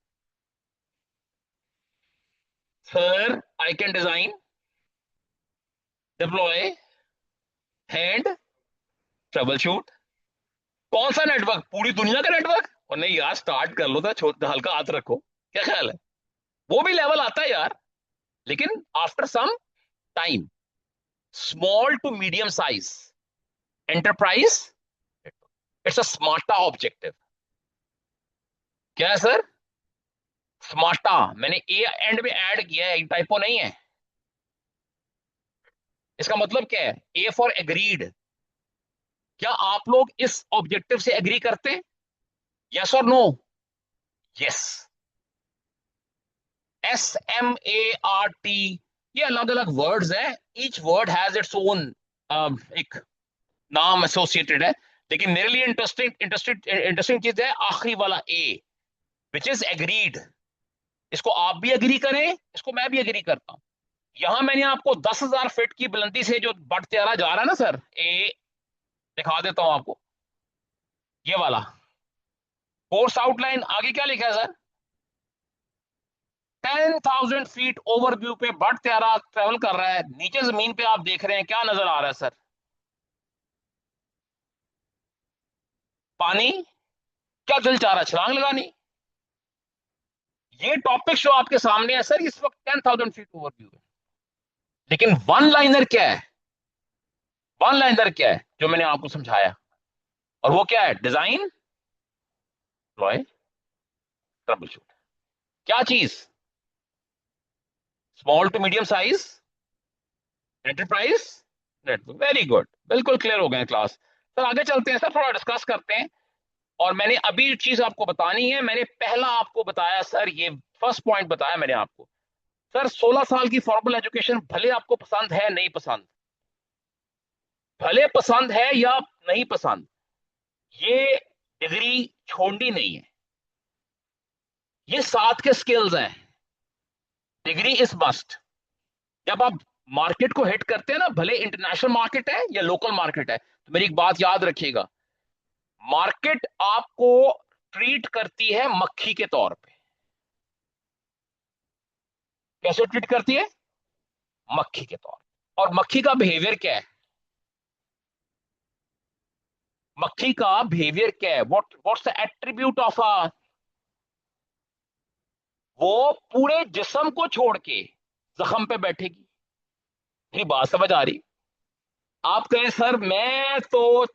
Sir I can design, deploy and trouble shoot. कौन सा नेटवर्क? पूरी दुनिया का नेटवर्क? और नहीं यार, स्टार्ट कर लो तो छोटा हल्का हाथ रखो। क्या ख्याल है? वो भी लेवल आता है यार, लेकिन after some time. Small to medium size enterprise, it's a smarter objective. क्या है सर? स्मार्टा, मैंने ए एंड में ऐड किया है, टाइपो नहीं है। इसका मतलब क्या है? A for agreed. क्या आप लोग इस ऑब्जेक्टिव से एग्री करते हैं? यस और नो? यस। SMART, ये अलग अलग वर्ड्स हैं, each word has its own एक नाम एसोसिएटेड है। लेकिन मेरे लिए इंटरेस्टिंग इंटरेस्टिंग इंटरेस्टिंग चीज है आखिरी वाला ए, विच इज एग्रीड। इसको आप भी एग्री करें, इसको मैं भी एग्री करता हूं। यहां मैंने आपको 10,000 फीट की बुलंदी से जो बढ़ते जा रहा है ना सर, ए दिखा देता हूं आपको। ये वाला कोर्स आउटलाइन आगे क्या लिखा है सर? 10,000 फीट ओवरव्यू पे बर्ड त्यारा ट्रेवल कर रहा है। नीचे जमीन पे आप देख रहे हैं क्या नजर आ रहा है सर? पानी। क्या दिल चाह रहा है छलांग लगानी? ये टॉपिक जो आपके सामने है सर, इस वक्त 10,000 फीट ओवरव्यू है। लेकिन वन लाइनर क्या है? वन लाइनर क्या है जो मैंने आपको समझाया? और वो क्या है? Design, deploy, troubleshoot. क्या चीज? Small to medium size enterprise network. Very good, बिल्कुल क्लियर हो गए क्लास। सर आगे चलते हैं सर, थोड़ा डिस्कस करते हैं। और मैंने अभी चीज आपको बतानी है। मैंने पहला आपको बताया सर, ये फर्स्ट पॉइंट बताया मैंने आपको सर, 16 साल की फॉर्मल एजुकेशन भले आपको पसंद है नहीं पसंद, भले पसंद है या नहीं पसंद, ये डिग्री छोड़नी नहीं है। ये साथ के स्किल्स हैं। Degree is must. जब आप मार्केट को हिट करते हैं ना, भले इंटरनेशनल मार्केट है या लोकल मार्केट है, तो मेरी एक बात याद रखिएगा, मार्केट आपको ट्रीट करती है मक्खी के तौर पे। कैसे ट्रीट करती है? मक्खी के तौर पे। और मक्खी का बिहेवियर क्या है? मक्खी का बिहेवियर क्या है? What's the attribute of a, वो पूरे जिस्म को छोड़ के जख्म पे बैठेगी। मेरी बात समझ आ रही? आप कहें सर मैं तो,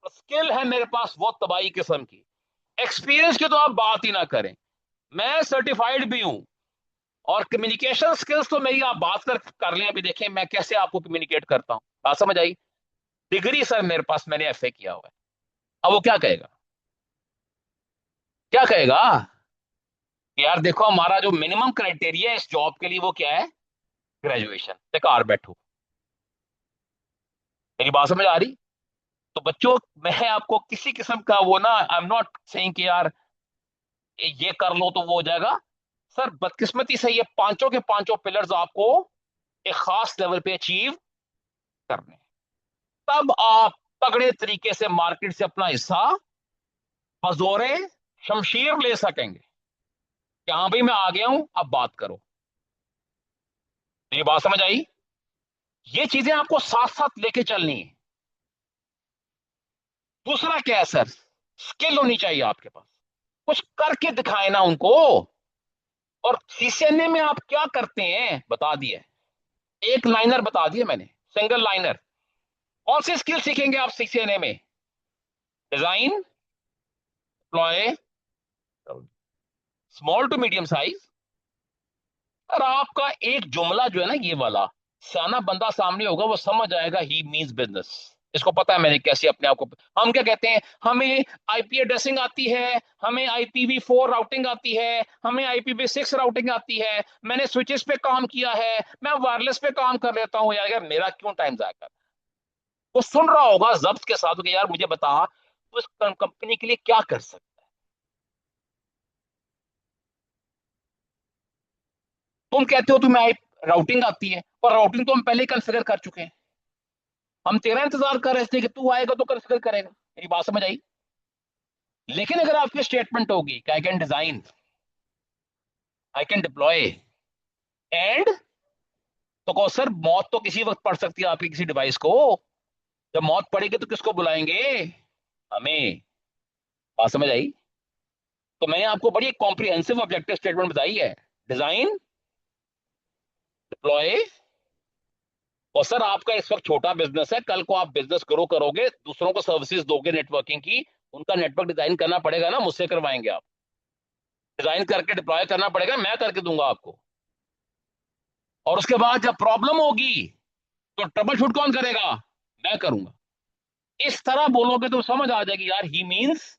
स्किल है मेरे पास वो तबाही किस्म की, एक्सपीरियंस की तो आप बात ही ना करें। मैं सर्टिफाइड भी हूं, और कम्युनिकेशन स्किल्स तो मेरी, आप बात कर लें, अभी देखें मैं कैसे आपको कम्युनिकेट करता हूं। बात समझ आई? डिग्री सर मेरे पास, मैंने एफए किया हुआ है। अब वो क्या कहेगा? क्या कहेगा कि यार देखो हमारा जो मिनिमम क्राइटेरिया है इस जॉब के लिए वो क्या है? ग्रेजुएशन से कार बैठो। मेरी बात समझ आ रही? तो बच्चों, मैं आपको किसी किस्म का वो ना, आई एम नॉट सेइंग कि यार ये कर लो तो वो हो जाएगा। सर बदकिस्मती से ये पांचों के पांचों पिलर्स आपको एक खास लेवल पे अचीव करने हैं। तब आप तगड़े तरीके से मार्केट से अपना हिस्सा बजोरे शमशीर ले सकेंगे कि हाँ भाई मैं आ गया हूं, अब बात करो। ये बात समझ आई? ये चीजें आपको साथ साथ लेके चलनी है। दूसरा क्या है सर? स्किल होनी चाहिए आपके पास, कुछ करके दिखाए ना उनको। और सीसीएनए में आप क्या करते हैं बता दिए, एक लाइनर बता दिए मैंने, सिंगल लाइनर। कौन सी स्किल सीखेंगे आप सीसीएनए में? Design, employ, small to medium size. और आपका एक जुमला जो है ना ये वाला, सियाना बंदा सामने होगा वो समझ जाएगा ही मींस बिजनेस। इसको पता है मैंने कैसे अपने आप को। हम क्या कहते हैं, हमें आईपी एड्रेसिंग आती है, हमें IPv4 राउटिंग आती है, हमें IPv6 राउटिंग आती है, मैंने स्विचेस पे काम किया है, मैं वायरलेस पे काम कर लेता हूँ। यार यार मेरा क्यों टाइम जाया कर। वो सुन रहा होगा जब्त के साथ कि यार मुझे बता तो इस कंपनी के लिए क्या कर सकता है। तुम कहते हो तुम्हें राउटिंग आती है, पर राउटिंग तो हम पहले ही कॉन्फ़िगर कर चुके हैं। हम तेरा इंतजार कर रहे थे कि तू आएगा तो कॉन्फ़िगर करेगा। मेरी बात समझ आई? लेकिन अगर आपकी स्टेटमेंट होगी कि I can design, I can deploy and, तो कहो सर मौत तो किसी वक्त पड़ सकती है आपकी किसी डिवाइस को। जब मौत पड़ेगी तो किसको बुलाएंगे? हमें। बात समझ आई? तो मैंने आपको बड़ी कॉम्प्रिहेंसिव ऑब्जेक्टिव स्टेटमेंट बताई है। डिजाइन, डिप्लॉय, और सर आपका इस वक्त छोटा बिजनेस है, कल को आप बिजनेस ग्रो करोगे, दूसरों को सर्विसेज दोगे नेटवर्किंग की, उनका नेटवर्क डिजाइन करना पड़ेगा ना, मुझसे करवाएंगे आप। डिजाइन करके डिप्लॉय करना पड़ेगा, मैं करके दूंगा आपको। और उसके बाद जब प्रॉब्लम होगी तो ट्रबल शूट कौन करेगा? मैं करूंगा। इस तरह बोलोगे तो समझ आ जाएगी यार ही मींस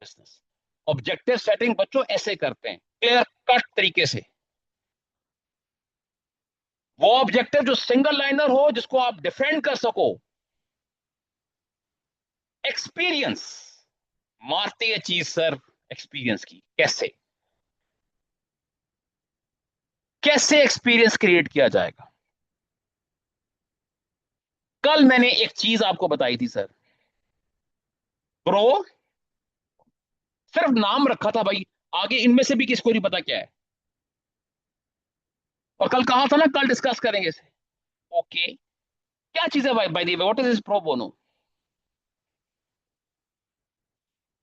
बिजनेस। ऑब्जेक्टिव सेटिंग बच्चों ऐसे करते हैं, क्लियर कट तरीके से। वो ऑब्जेक्टिव जो सिंगल लाइनर हो, जिसको आप डिफेंड कर सको। एक्सपीरियंस मारती है चीज सर, एक्सपीरियंस की। कैसे? कैसे एक्सपीरियंस क्रिएट किया जाएगा? कल मैंने एक चीज आपको बताई थी सर, प्रो, सिर्फ नाम रखा था भाई, आगे इनमें से भी किसको नहीं पता क्या है। और कल कहा था ना कल डिस्कस करेंगे इसे। ओके, क्या चीज है भाई? By the way what is this pro bono?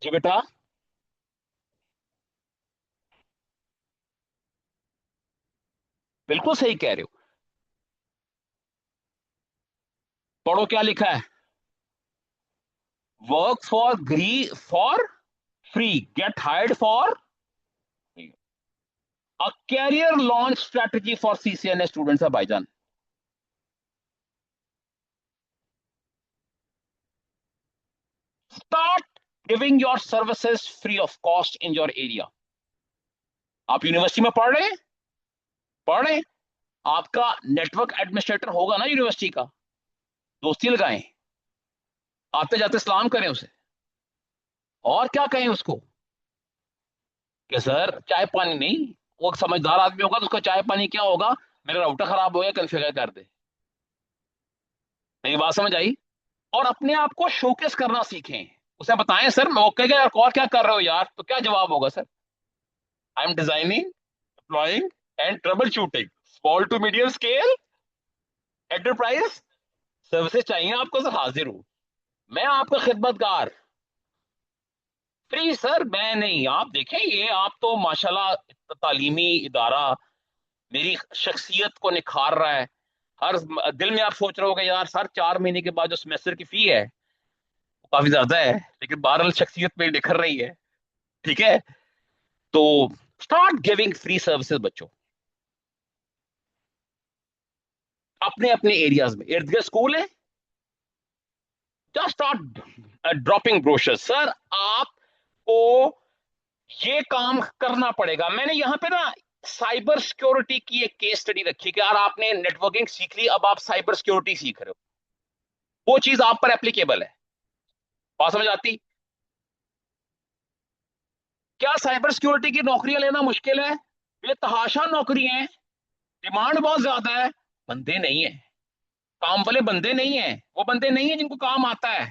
जी बेटा, बिल्कुल सही कह रहे हो। पढ़ो क्या लिखा है। Work for free for free, get hired for a career launch strategy for CCNA students है भाईजान। Start giving your services free of cost in your area. आप यूनिवर्सिटी में पढ़ रहे हैं, आपका नेटवर्क एडमिनिस्ट्रेटर होगा ना यूनिवर्सिटी का, दोस्ती लगाएं, आते जाते सलाम करें उसे। और क्या कहें उसको कि सर चाय पानी नहीं, वो एक समझदार आदमी होगा तो उसका चाय पानी क्या होगा, मेरा राउटर खराब हो गया कॉन्फ़िगर कर दे। मेरी बात समझ आई? और अपने आप को शोकेस करना सीखें। उसे बताएं सर, मैं वो कहेगा यार और क्या कर रहे हो यार, तो क्या जवाब होगा sir? I am designing, deploying and troubleshooting small to medium scale enterprise services चाहिए आपको सर, हाजिर हूँ। मैं आपका खिदमतगार। फ्री सर मैं नहीं, आप देखें ये आप तो माशाल्लाह तालीमी इदारा मेरी शख्सियत को निखार रहा है। हर दिल में आप सोच रहे हो कि यार सर 4 महीने के बाद जो सेमेस्टर की फी है वो काफी ज्यादा है, लेकिन बहरहाल शख्सियत मेरी निखर रही है। ठीक है, तो स्टार्ट गिविंग फ्री सर्विसेज बच्चों, अपने अपने एरियाज में। इर्द गिर्द स्कूल है, just start dropping brochure. Sir आपको ये काम करना पड़ेगा। मैंने यहाँ पे ना साइबर सिक्योरिटी की एक केस स्टडी रखी कि यार आपने नेटवर्किंग सीख ली, अब आप साइबर सिक्योरिटी सीख रहे हो, वो चीज आप पर एप्लीकेबल है। बात समझ आती? क्या साइबर सिक्योरिटी की नौकरियां लेना मुश्किल है? ये तहाशा नौकरी है, डिमांड बहुत ज्यादा है, बंदे नहीं है, काम वाले बंदे नहीं है, वो बंदे नहीं है जिनको काम आता है।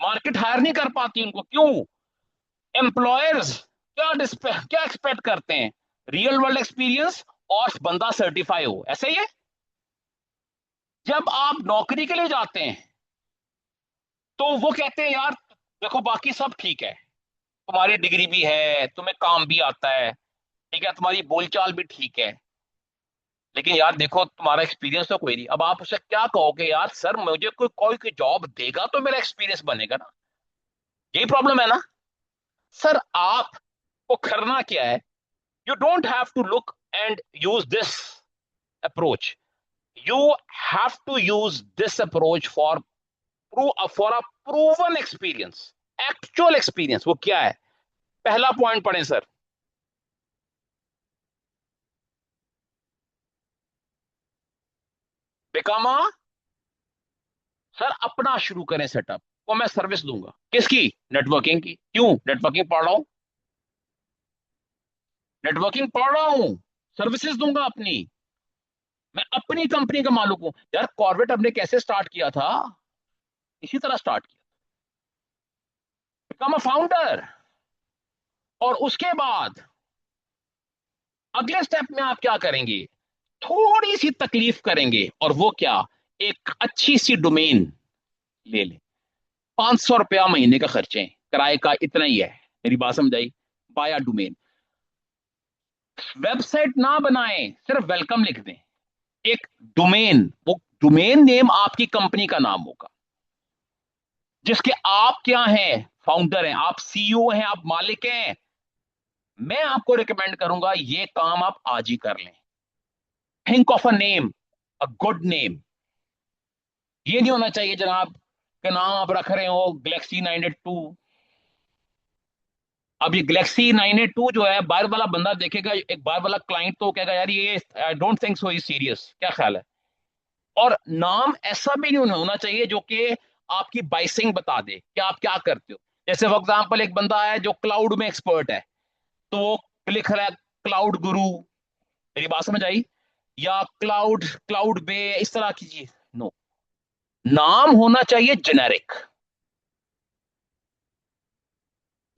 मार्केट हायर नहीं कर पाती उनको, क्यों? एम्प्लॉयर्स क्या एक्सपेक्ट करते हैं? रियल वर्ल्ड एक्सपीरियंस और बंदा सर्टिफाई हो, ऐसे ही है। जब आप नौकरी के लिए जाते हैं तो वो कहते हैं यार देखो बाकी सब ठीक है, तुम्हारी डिग्री भी है, तुम्हें काम भी आता है, ठीक है, तुम्हारी बोलचाल भी ठीक है, लेकिन यार देखो तुम्हारा एक्सपीरियंस तो कोई नहीं। अब आप उसे क्या कहोगे, यार सर मुझे कोई कोई कोई जॉब देगा तो मेरा एक्सपीरियंस बनेगा ना। यही प्रॉब्लम है ना। सर आपको करना क्या है? You don't have to look and use this approach, you have to use this approach for a proven experience, actual experience। वो क्या है? पहला पॉइंट पढ़ें सर। बेकामा, सर अपना शुरू करें सेटअप, वो मैं सर्विस दूंगा किसकी? नेटवर्किंग की। क्यों? नेटवर्किंग पढ़ रहा हूं, नेटवर्किंग पढ़ रहा हूं, सर्विसेज दूंगा अपनी। मैं अपनी कंपनी का मालिक हूं यार। कॉर्वेट हमने कैसे स्टार्ट किया था? इसी तरह स्टार्ट किया, बिकम अ फाउंडर। और उसके बाद अगले स्टेप में आप क्या करेंगे? थोड़ी सी तकलीफ करेंगे, और वो क्या? एक अच्छी सी डोमेन ले लें। 500 रुपया महीने का खर्चे हैं, किराए का इतना ही है। मेरी बात समझाई? बाया डोमेन, वेबसाइट ना बनाएं, सिर्फ वेलकम लिख दें। एक डोमेन, वो डोमेन नेम आपकी कंपनी का नाम होगा, जिसके आप क्या हैं? फाउंडर हैं, आप सीईओ हैं, आप मालिक हैं। मैं आपको रिकमेंड करूंगा ये काम आप आज ही कर लें। Think of a name, a good name. ये नहीं होना चाहिए जनाब के नाम आप रख रहे हो गैलेक्सी 982। अब ये गैलेक्सी 982 जो है, बाहर वाला बंदा देखेगा, एक बाहर वाला क्लाइंट तो कहेगा यार ये I don't think so is serious, क्या ख्याल है? और नाम ऐसा भी नहीं होना चाहिए जो कि आपकी बाइसिंग बता दे कि आप क्या करते हो। जैसे फॉर एग्जाम्पल एक बंदा है जो क्लाउड में एक्सपर्ट है, तो वो लिख रहा है क्लाउड गुरु। मेरी बात समझ आई? या क्लाउड क्लाउड बे, इस तरह की चीज। नो, नाम होना चाहिए जेनेरिक।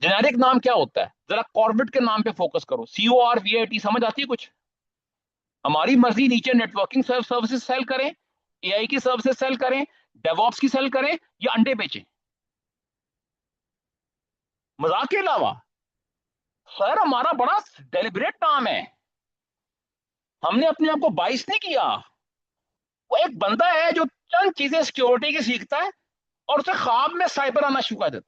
जेनेरिक नाम क्या होता है? जरा कॉर्बेट के नाम पे फोकस करो, CORVAT, समझ आती है कुछ? हमारी मर्जी, नीचे नेटवर्किंग सर्विसेज सेल करें, AI की सर्विसेज सेल करें, डेवॉप्स की सेल करें, या अंडे बेचें। मजाक के अलावा सर हमारा बड़ा डेलिब्रेट नाम है, हमने अपने आप को बाइस नहीं किया। वो एक बंदा है जो चंद चीजें सिक्योरिटी की सीखता है और उसे ख्वाब में साइबर आना शुरू कर देता।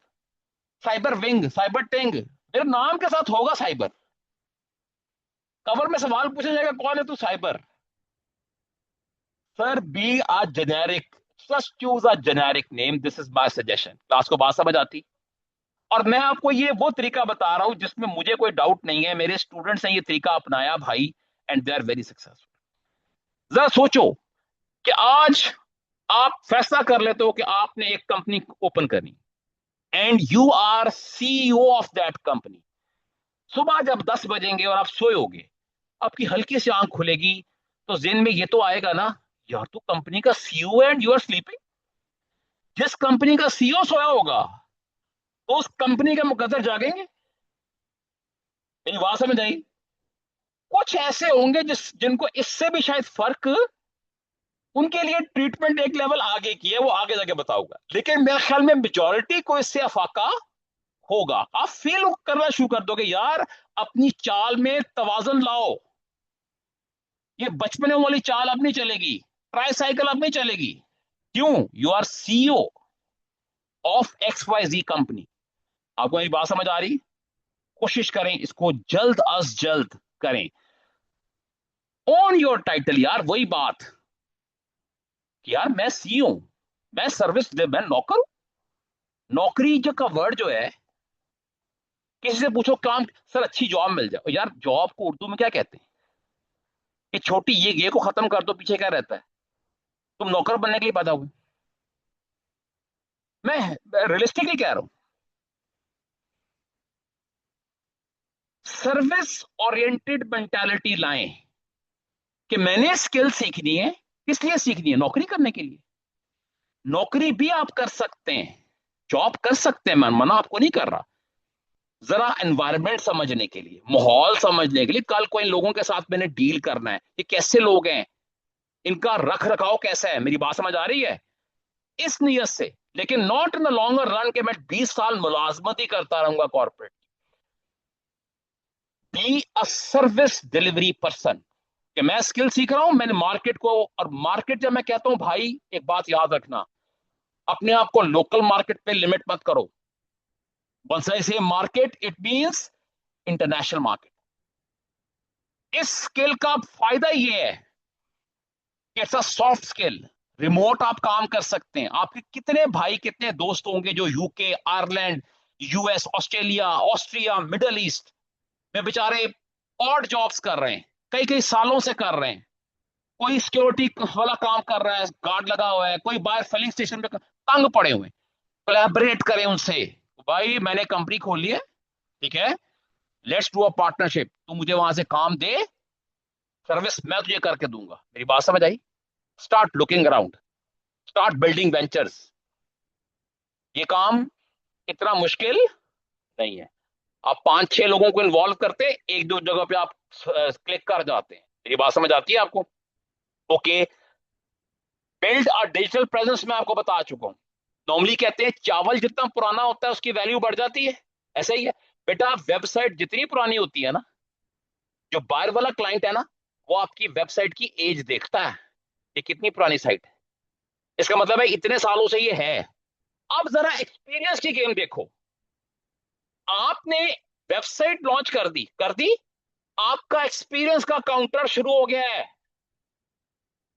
साइबर विंग, साइबर टेंग, मेरे नाम के साथ होगा साइबर। कवर में सवाल पूछा जाएगा कौन है तू? Cyber. Sir be a generic, just choose a generic name, this is my suggestion. Class को बात समझ आती? और मैं आपको ये वो तरीका बता रहा हूं जिसमें मुझे कोई डाउट नहीं है, मेरे स्टूडेंट्स ने ये तरीका अपनाया भाई, and they are very successful. जरा सोचो कि आज आप फैसला कर लेते हो कि आपने एक कंपनी ओपन करनी, and you are CEO of that company. सुबह जब 10 बजेंगे और आप सोओगे, आपकी हल्की सी आंख खुलेगी, तो जिन में ये तो आएगा ना, यार तू कंपनी का CEO and you are sleeping. जिस कंपनी का CEO सोया होगा तो उस कंपनी के मुकद्दर जागेंगे। मेरी बात समझ आई? कुछ ऐसे होंगे जिनको इससे भी शायद फर्क, उनके लिए ट्रीटमेंट एक लेवल आगे की है, वो आगे जाके बताऊंगा। लेकिन मेरे ख्याल में मेजोरिटी को इससे अफाका होगा। आप फील करना शुरू कर दोगे यार, अपनी चाल में तवाजन लाओ। ये बचपने वाली चाल अब नहीं चलेगी, ट्राई साइकिल अब नहीं चलेगी। क्यों? You are CEO of x y z company. आपको मेरी बात समझ आ रही? कोशिश करें इसको जल्द अज जल्द करें। ऑन योर टाइटल यार, वही बात कि यार मैं सीईओ, मैं सर्विस, मैं नौकर हूं। नौकरी जो का वर्ड जो है, किसी से पूछो काम, सर अच्छी जॉब मिल जाए, यार जॉब को उर्दू में क्या कहते हैं? कि छोटी ये को खत्म कर दो, पीछे क्या रहता है? तुम नौकर बनने के लिए पैदा हुए। मैं रियलिस्टिकली कह रहा हूं, सर्विस ओरिएंटेड मेंटालिटी लाएं कि मैंने स्किल सीखनी है। किस लिए सीखनी है? नौकरी करने के लिए। नौकरी भी आप कर सकते हैं, जॉब कर सकते हैं, मैं मना आपको नहीं कर रहा। जरा एनवायरनमेंट समझने के लिए, माहौल समझने के लिए, कल कोई लोगों के साथ मैंने डील करना है, ये कैसे लोग हैं, इनका रख रखाव कैसा है। मेरी बात समझ आ रही है? इस नियत से। लेकिन not in the longer run के मैं 20 साल मुलाजमत ही करता रहूंगा corporate. Be a service delivery person, कि मैं स्किल सीख रहा हूं, मैंने मार्केट को, और मार्केट जब मैं कहता हूं भाई, एक बात याद रखना, अपने आप को लोकल मार्केट पे लिमिट मत करो। वंस आई से market, it means international market. इस स्किल का फायदा ये है कि it's a soft skill. Remote आप काम कर सकते हैं। आपके कितने भाई, कितने दोस्त होंगे जो UK, Ireland, US, Australia, Austria, middle east में बेचारे ऑड जॉब्स कर रहे हैं, कई कई सालों से कर रहे हैं। कोई सिक्योरिटी वाला काम कर रहा है, गार्ड लगा हुआ है, कोई बाहर फिलिंग स्टेशन पे तंग पड़े हुए हैं। कोलैबोरेट करें उनसे, भाई मैंने कंपनी खोली है, ठीक है, लेट्स डू अ पार्टनरशिप, तू मुझे वहां से काम दे, सर्विस मैं तुझे करके दूंगा। मेरी बात समझ आई? Start looking around, start building ventures. ये काम इतना मुश्किल नहीं है। आप 5-6 लोगों को इन्वॉल्व करते, एक दो जगह पे आप क्लिक कर जाते हैं। मेरी बात समझ आती है आपको? Okay. Build a digital presence मैं आपको बता चुका हूं। नॉर्मली कहते हैं चावल जितना पुराना होता है उसकी वैल्यू बढ़ जाती है, ऐसा ही है बेटा। वेबसाइट जितनी पुरानी होती है ना, जो बाहर वाला क्लाइंट है ना, वो आपकी वेबसाइट की एज देखता है, ये कितनी पुरानी साइट है। इसका मतलब है इतने सालों से ये है। अब जरा एक्सपीरियंस की गेम देखो। आपने वेबसाइट लॉन्च कर दी, आपका एक्सपीरियंस का काउंटर शुरू हो गया है।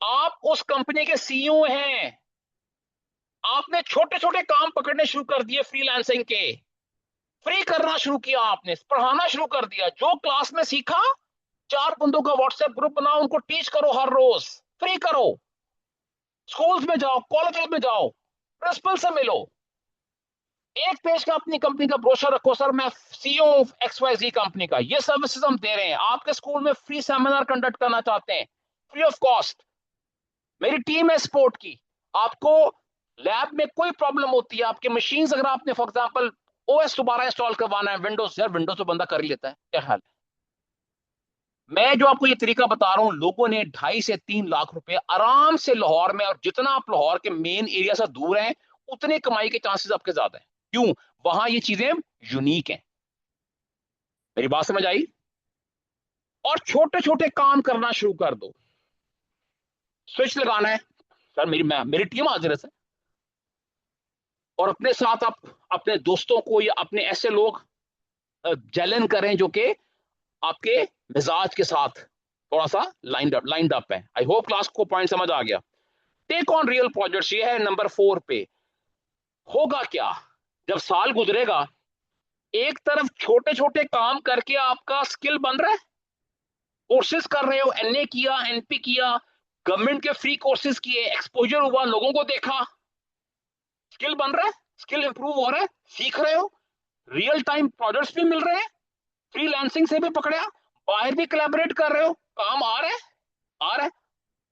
आप उस कंपनी के सीईओ हैं। आपने छोटे छोटे काम पकड़ने शुरू कर दिए, फ्रीलांसिंग के, फ्री करना शुरू किया, आपने पढ़ाना शुरू कर दिया। जो क्लास में सीखा, 4 बंदों का व्हाट्सएप ग्रुप बनाओ, उनको टीच करो, हर रोज फ्री करो। स्कूल्स में जाओ, कॉलेज में जाओ, प्रिंसिपल से मिलो, एक पेज का अपनी कंपनी का ब्रोशर रखो, सर मैं CEO x y z company का, ये सर्विसेज हम दे रहे हैं। आपके स्कूल में फ्री सेमिनार कंडक्ट करना चाहते हैं, फ्री ऑफ कॉस्ट, मेरी टीम है सपोर्ट की। आपको लैब में कोई प्रॉब्लम होती है, आपके मशीन अगर आपने फॉर एग्जाम्पल ओएस दोबारा इंस्टॉल करवाना है, विंडोज, यार विंडोज तो बंदा कर ही लेता है, क्या हाल है। मैं जो आपको ये तरीका बता रहा हूँ, लोगों ने 2.5 से 3 लाख रुपए आराम से लाहौर में, और जितना आप लाहौर के मेन एरिया से दूर हैं, उतने कमाई के चांसेस आपके ज्यादा है। क्यों? वहां ये चीजें यूनिक हैं। मेरी बात समझ आई? और छोटे छोटे काम करना शुरू कर दो। स्विच लगाना है, सर मेरी टीम हाजिर है सर। और अपने साथ आप अपने दोस्तों को या अपने ऐसे लोग जलन करें जो कि आपके मिजाज के साथ थोड़ा सा लाइंड अप है। आई होप क्लास को पॉइंट समझ आ गया। टेक ऑन रियल प्रोजेक्ट्स, ये है नंबर 4 पे। होगा क्या जब साल गुजरेगा, एक तरफ छोटे छोटे काम करके आपका स्किल बन रहा है, कोर्सेज कर रहे हो, एनए किया, एनपी किया, गवर्नमेंट के फ्री कोर्सेज किए, एक्सपोजर हुआ, लोगों को देखा, स्किल बन रहा है, स्किल इंप्रूव हो रहा है, सीख रहे हो, रियल टाइम प्रोजेक्ट्स भी मिल रहे हैं, फ्रीलांसिंग से भी पकड़े, बाहर भी कोलैबोरेट कर रहे हो, काम आ रहा है, आ रहा है।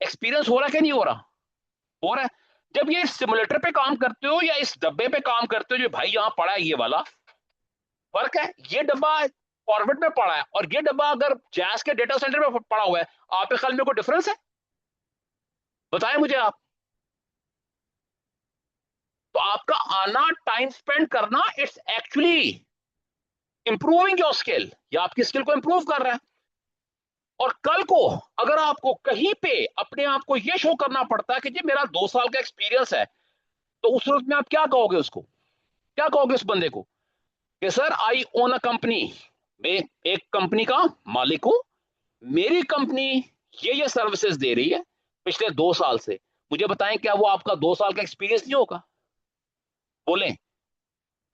एक्सपीरियंस हो रहा है कि नहीं हो रहा? हो रहा है। जब ये सिमुलेटर पे काम करते हो या इस डब्बे पे काम करते हो जो भाई यहाँ पड़ा है ये वाला, फर्क है। ये डब्बा फॉरवर्ड में पड़ा है और ये डब्बा अगर जैस के डेटा सेंटर में पड़ा हुआ है, आपके ख्याल में कोई डिफरेंस है? बताएं मुझे आप। तो आपका आना, टाइम स्पेंड करना, it's actually improving your skill, या आपकी स्किल को इंप्रूव कर रहा है। और कल को अगर आपको कहीं पे अपने आप को ये शो करना पड़ता है कि जी मेरा 2 साल का एक्सपीरियंस है, तो उस सूरत में आप क्या कहोगे उसको? क्या कहोगे उस बंदे को कि sir I own a company, मैं एक कंपनी का मालिक हूं, मेरी कंपनी ये सर्विसेज दे रही है पिछले 2 साल से, मुझे बताएं क्या वो आपका 2 साल का एक्सपीरियंस नहीं होगा? बोलें।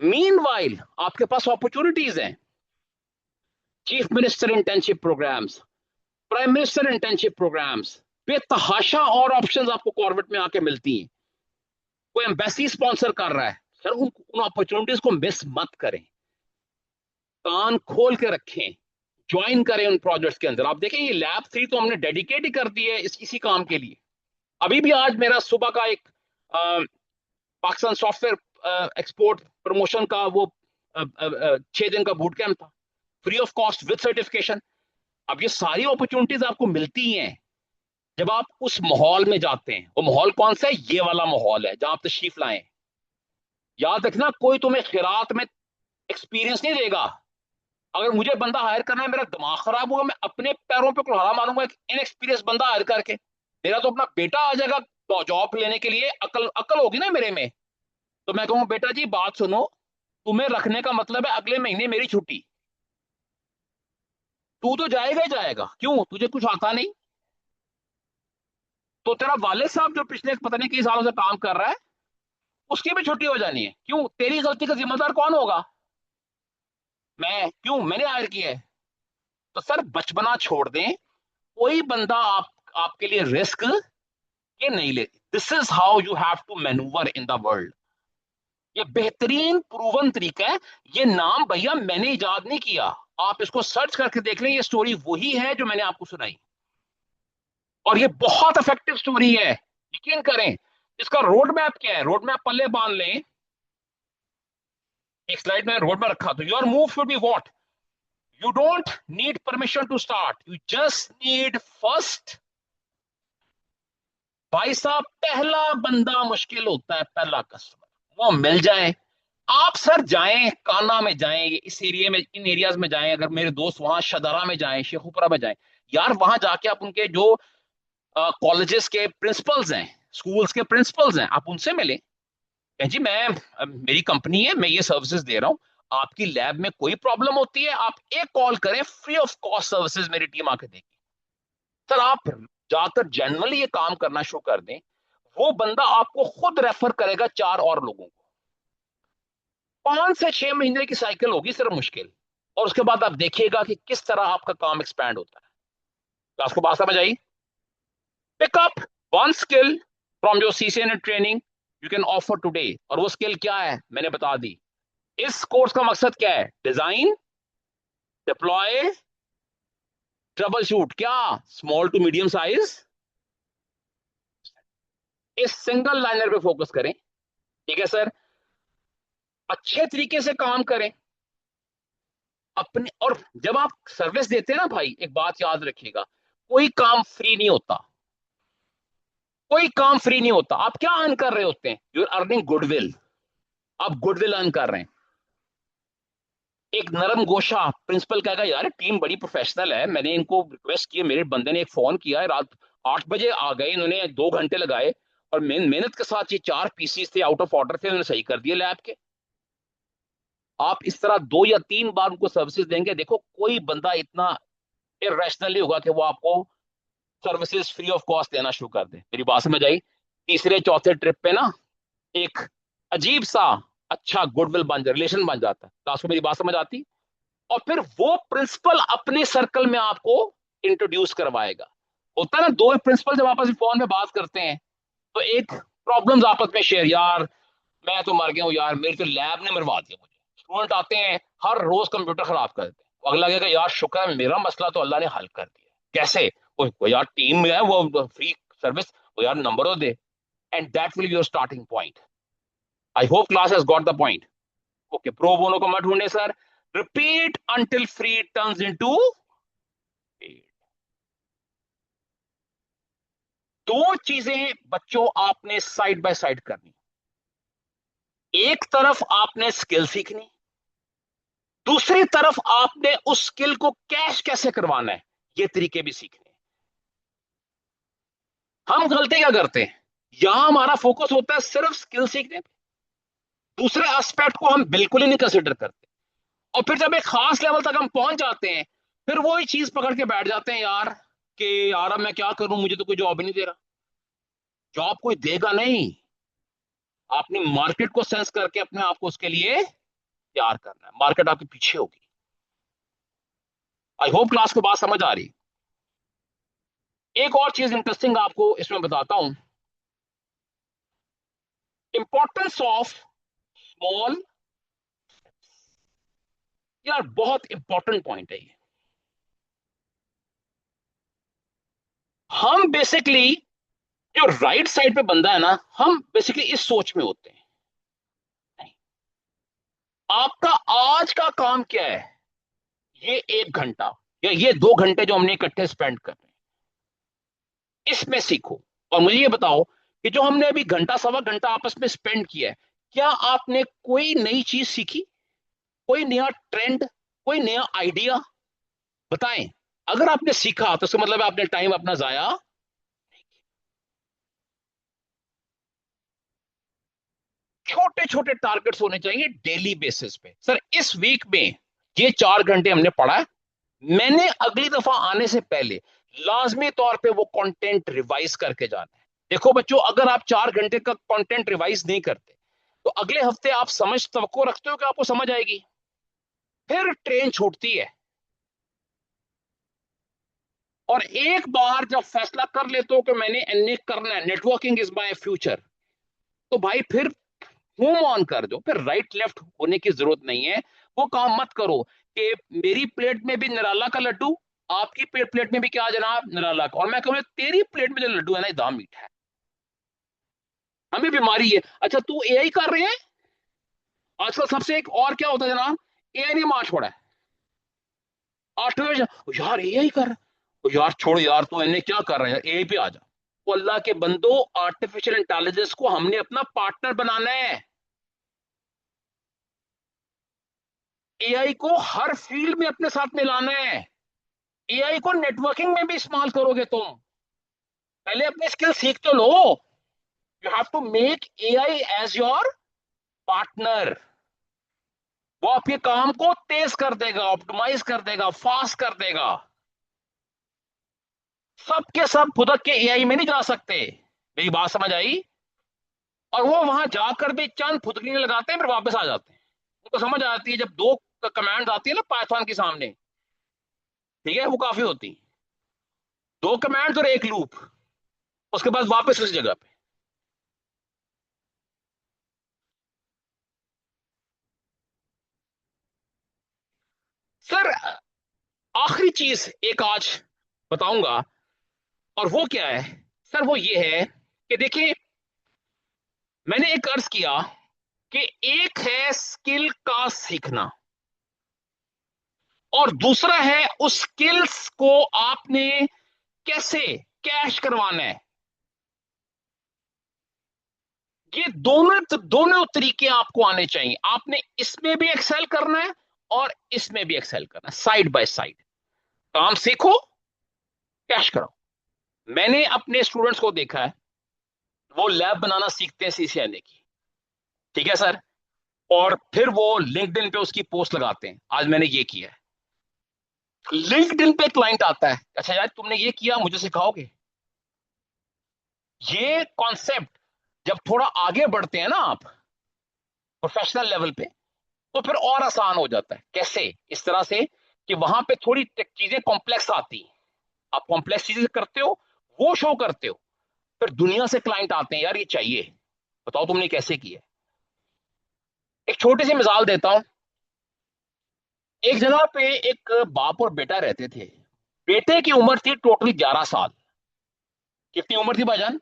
मीनवाइल आपके पास अपॉर्चुनिटीज हैं, chief minister internship programs, prime minister internship programs, बेतहाशा और ऑप्शंस आपको कॉर्बेट में आके मिलती हैं। कोई एम्बेसी स्पॉन्सर कर रहा है, सर उन अपॉर्चुनिटीज को मिस मत करें, कान खोल के रखें, ज्वाइन करें उन प्रोजेक्ट्स के अंदर। आप देखें ये लैब 3 तो हमने डेडिकेट ही कर दी है इसी काम के लिए। अभी भी आज मेरा सुबह का एक पाकिस्तान सॉफ्टवेयर एक्सपोर्ट प्रमोशन का वो 6 दिन का बूट कैंप था, free of cost with certification. अब ये सारी अपॉर्चुनिटीज आपको मिलती हैं जब आप उस माहौल में जाते हैं। वो माहौल कौन सा है? ये वाला माहौल है जहां आप तशरीफ लाएं। याद रखना, कोई तुम्हें खिरात में एक्सपीरियंस नहीं देगा। अगर मुझे बंदा हायर करना है, मेरा दिमाग खराब होगा, मैं अपने पैरों पे कुल्हाड़ा मारूंगा एक इनएक्सपीरियंस बंदा हायर करके। मेरा तो अपना बेटा आ जाएगा तो जॉब लेने के लिए, अकल अकल होगी ना मेरे में। तो मैं कहूँ बेटा जी बात सुनो, तुम्हें रखने का मतलब है अगले महीने मेरी छुट्टी, तू तो जाएगा ही जाएगा, क्यों तुझे कुछ आता नहीं? तो तेरा वालिद साहब जो पिछले पता नहीं कई सालों से काम कर रहा है, उसकी भी छुट्टी हो जानी है, क्यों? तेरी गलती का जिम्मेदार कौन होगा? मैं, क्यों? मैंने हायर किया है। तो सर बचपना छोड़ दें, कोई बंदा आपके लिए रिस्क ये नहीं ले। This is how you have to manoeuvre in the world. ये बेहतरीन प्रूवन तरीका है। ये नाम भैया मैंने इजाद नहीं किया, आप इसको सर्च करके देख लें, ये स्टोरी वही है जो मैंने आपको सुनाई, और ये बहुत इफेक्टिव स्टोरी है, यकीन करें। इसका रोड मैप क्या है? रोड मैप पल्ले बांध लें, एक स्लाइड में रोड मैप रखा, तो your move should be what? You don't need permission to start, you just need first. भाई साहब पहला बंदा मुश्किल होता है, पहला कस्टमर वो मिल जाए। आप सर जाएं, काना में जाएं, इस एरिया में, इन एरियाज में जाएं, अगर मेरे दोस्त वहां शदारा में जाएं, शेखुपुरा में जाएं, यार वहां जाके आप उनके जो कॉलेजेस के प्रिंसिपल्स हैं, स्कूल्स के प्रिंसिपल्स हैं, आप उनसे मिलें। कहें जी मैं मेरी कंपनी है, मैं ये सर्विसेज दे रहा हूँ, आपकी लैब में कोई प्रॉब्लम होती है आप एक कॉल करें, फ्री ऑफ कॉस्ट सर्विसेज मेरी टीम आके देगी। सर आप जाकर जनरली ये काम करना शुरू कर दें, वो बंदा आपको खुद रेफर करेगा 4 और लोगों को। 5 से 6 महीने की साइकिल होगी सिर्फ मुश्किल, और उसके बाद आप देखिएगा कि किस तरह आपका काम एक्सपैंड होता है। तो आपको बात समझ आई? Pick up one skill from your CCNA training you can offer today, और वो स्किल क्या है मैंने बता दी। इस कोर्स का मकसद क्या है? डिजाइन, डिप्लॉय, ट्रबल शूट, क्या स्मॉल टू मीडियम साइज, इस सिंगल लाइनर पे फोकस करें। ठीक है सर, अच्छे तरीके से काम करें अपने। और जब आप सर्विस देते हैं ना भाई, एक बात याद रखिएगा, कोई काम फ्री नहीं होता, कोई काम फ्री नहीं होता। आप क्या अर्न कर रहे होते हैं? यू आर अर्निंग गुडविल, आप गुडविल अर्न कर रहे हैं। एक नरम गोशा प्रिंसिपल कहेगा यार टीम बड़ी प्रोफेशनल है, मैंने इनको रिक्वेस्ट की, मेरे बंदे ने एक फोन किया है, रात 8 बजे आ गए, इन्होंने 2 घंटे लगाए, और मेहनत के साथ ये 4 पीसीस थे आउट ऑफ ऑर्डर थे, उन्होंने सही कर दिए लैब के। आप इस तरह 2 या 3 बार उनको सर्विसेज देंगे, देखो कोई बंदा इतना इरेशनली होगा कि वो आपको सर्विसेज फ्री ऑफ कॉस्ट देना शुरू कर दे। मेरी बात समझ आई? तीसरे चौथे ट्रिप पे ना एक अजीब सा अच्छा गुडविल बन जाए, रिलेशन बन जाता है। तो आपको मेरी बात समझ आती? और फिर वो प्रिंसिपल अपने सर्कल में आपको इंट्रोड्यूस करवाएगा। होता है ना, दो प्रिंसिपल जब आपस में फोन में बात करते हैं तो एक प्रॉब्लम्स आपस में शेयर, यार मैं तो मर गया हूँ यार, मेरी तो लैब ने मरवा दिया मुझे। स्टूडेंट आते हैं हर रोज कंप्यूटर खराब कर देते हैं, अगला कहेगा यार शुक्र है मेरा मसला तो अल्लाह ने हल कर दिया। कैसे? वो यार टीम में है, वो फ्री सर्विस, वो यार नंबर तो दे। And that will be your starting point. I hope class has got the point. Okay, pro bono को मत ढूंढे sir. Repeat until free turns into paid. दो चीजें बच्चों आपने साइड बाय साइड करनी. एक तरफ आपने स्किल सीखनी, दूसरी तरफ आपने उस स्किल को कैश कैसे करवाना है ये तरीके भी सीखने. हम गलती क्या करते हैं, यहां हमारा फोकस होता है सिर्फ स्किल सीखने पे, दूसरे एस्पेक्ट को हम बिल्कुल ही नहीं कंसिडर करते. और फिर जब एक खास लेवल तक हम पहुंच जाते हैं, फिर वही चीज पकड़ के बैठ जाते हैं यार, कि यार अब मैं क्या करूं, मुझे तो कोई जॉब ही नहीं दे रहा. जॉब कोई देगा नहीं, आपने मार्केट को सेंस करके अपने आप को उसके लिए तैयार करना है. मार्केट आपके पीछे होगी. आई होप क्लास को बात समझ आ रही. एक और चीज इंटरेस्टिंग आपको इसमें बताता हूं. Importance of small. यार बहुत इंपॉर्टेंट पॉइंट है ये. हम बेसिकली, जो राइट साइड पे बंदा है ना, हम बेसिकली इस सोच में होते हैं, आपका आज का काम क्या है, ये 1 घंटा या ये 2 घंटे जो हमने इकट्ठे स्पेंड कर रहे हैं, इसमें सीखो. और मुझे ये बताओ कि जो हमने अभी घंटा सवा घंटा आपस में स्पेंड किया है, क्या आपने कोई नई चीज सीखी, कोई नया ट्रेंड, कोई नया आइडिया? बताएं. अगर आपने सीखा तो इसका मतलब है आपने टाइम अपना जाया. छोटे छोटे टारगेट्स होने चाहिए डेली बेसिस पे. सर इस वीक में ये 4 घंटे हमने पढ़ा है, मैंने अगली दफा आने से पहले लाजमी तौर पे वो कंटेंट रिवाइज करके जाना है. देखो बच्चों, अगर आप 4 घंटे का कंटेंट रिवाइज नहीं करते तो अगले हफ्ते आप समझ तवक्को रखते हो कि आपको समझ आएगी, फिर ट्रेन छूटती है. और एक बार जब फैसला कर लेते हो कि मैंने एनए करना है, नेटवर्किंग इज माय फ्यूचर, तो भाई फिर मूव ऑन कर दो. फिर राइट लेफ्ट होने की जरूरत नहीं है. वो काम मत करो कि मेरी प्लेट में भी निराला का लड्डू, आपकी प्लेट में भी क्या जनाब, निराला का, और मैं कहूँ तेरी प्लेट में जो लड्डू है ना, दाम मीठा है. हमें बीमारी है. अच्छा तू एआई कर रहे हैं आजकल, सबसे एक और क्या होता है जनाब, एआई ने मार छोड़ा है. 8वें यार एआई कर रहा है, यार छोड़ यार, तू इन्हें क्या कर रहा है, एआई पे आ जा. वो अल्लाह के बंदो, आर्टिफिशियल इंटेलिजेंस को हमने अपना पार्टनर बनाना है. एआई को हर फील्ड में अपने साथ मिलाना है. एआई को नेटवर्किंग में भी इस्तेमाल करोगे तुम, पहले अपनी स्किल सीख तो लो. You have to make AI as your partner. वो आपके काम को तेज कर देगा, ऑप्टिमाइज कर देगा, फास्ट कर देगा. सबके सब फुदक के एआई में नहीं जा सकते. मेरी बात समझ आई? और वो वहां जाकर भी चंद फुदकनी लगाते हैं, फिर वापस आ जाते हैं. उनको समझ आती है जब दो कमांड आती है ना पाइथन के सामने, ठीक है, वो काफी होती है. दो कमांड और एक लूप, उसके बाद वापस उस जगह पे. सर आखिरी चीज एक आज बताऊंगा, और वो क्या है सर, वो ये है कि देखिए, मैंने एक अर्ज किया कि एक है स्किल का सीखना, और दूसरा है उस स्किल्स को आपने कैसे कैश करवाना है. ये दोनों दोनों तरीके आपको आने चाहिए. आपने इसमें भी एक्सेल करना है और इसमें भी एक्सेल करना है, साइड बाय साइड. काम सीखो, कैश करो. मैंने अपने स्टूडेंट्स को देखा है, वो लैब बनाना सीखते हैं सीसीएनए की, ठीक है सर, और फिर वो लिंक्डइन पे उसकी पोस्ट लगाते हैं, आज मैंने ये किया है. लिंक्डइन पे क्लाइंट आता है, अच्छा यार तुमने ये किया, मुझे सिखाओगे? ये कॉन्सेप्ट जब थोड़ा आगे बढ़ते हैं ना आप प्रोफेशनल लेवल पे, तो फिर और आसान हो जाता है. कैसे? इस तरह से कि वहां पे थोड़ी चीजें कॉम्प्लेक्स आती हैं, आप कॉम्प्लेक्स चीजें करते हो, वो शो करते हो, फिर दुनिया से क्लाइंट आते हैं, यार ये चाहिए, बताओ तुमने कैसे किया. एक छोटी सी मिसाल देता हूं. एक जगह पे एक बाप और बेटा रहते थे. बेटे की उम्र थी टोटल 11 साल. कितनी उम्र थी भाईजान?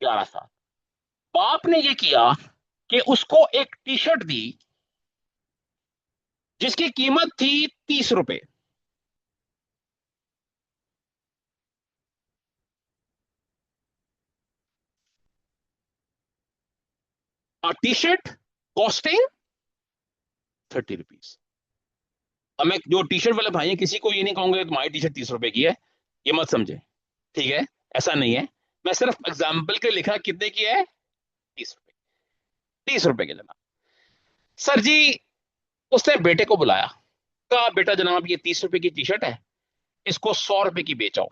11 साल. बाप ने ये किया कि उसको एक टी शर्ट दी जिसकी कीमत थी 30 रुपए, और टी शर्ट कॉस्टिंग 30 रुपीज। अब मैं जो टी शर्ट वाले भाई हैं किसी को ये नहीं कहूंगा कि तुम्हारी टी शर्ट 30 रुपए की है, ये मत समझे, ठीक है? ऐसा नहीं है, मैं सिर्फ एग्जाम्पल के लिए लिखा कितने की है, 30 रुपए। 30 रुपए के जनाब। सर जी, उसने बेटे को बुलाया, कहा बेटा जनाब ये 30 रुपए की टी शर्ट है, इसको 100 रुपए की बेचाओ।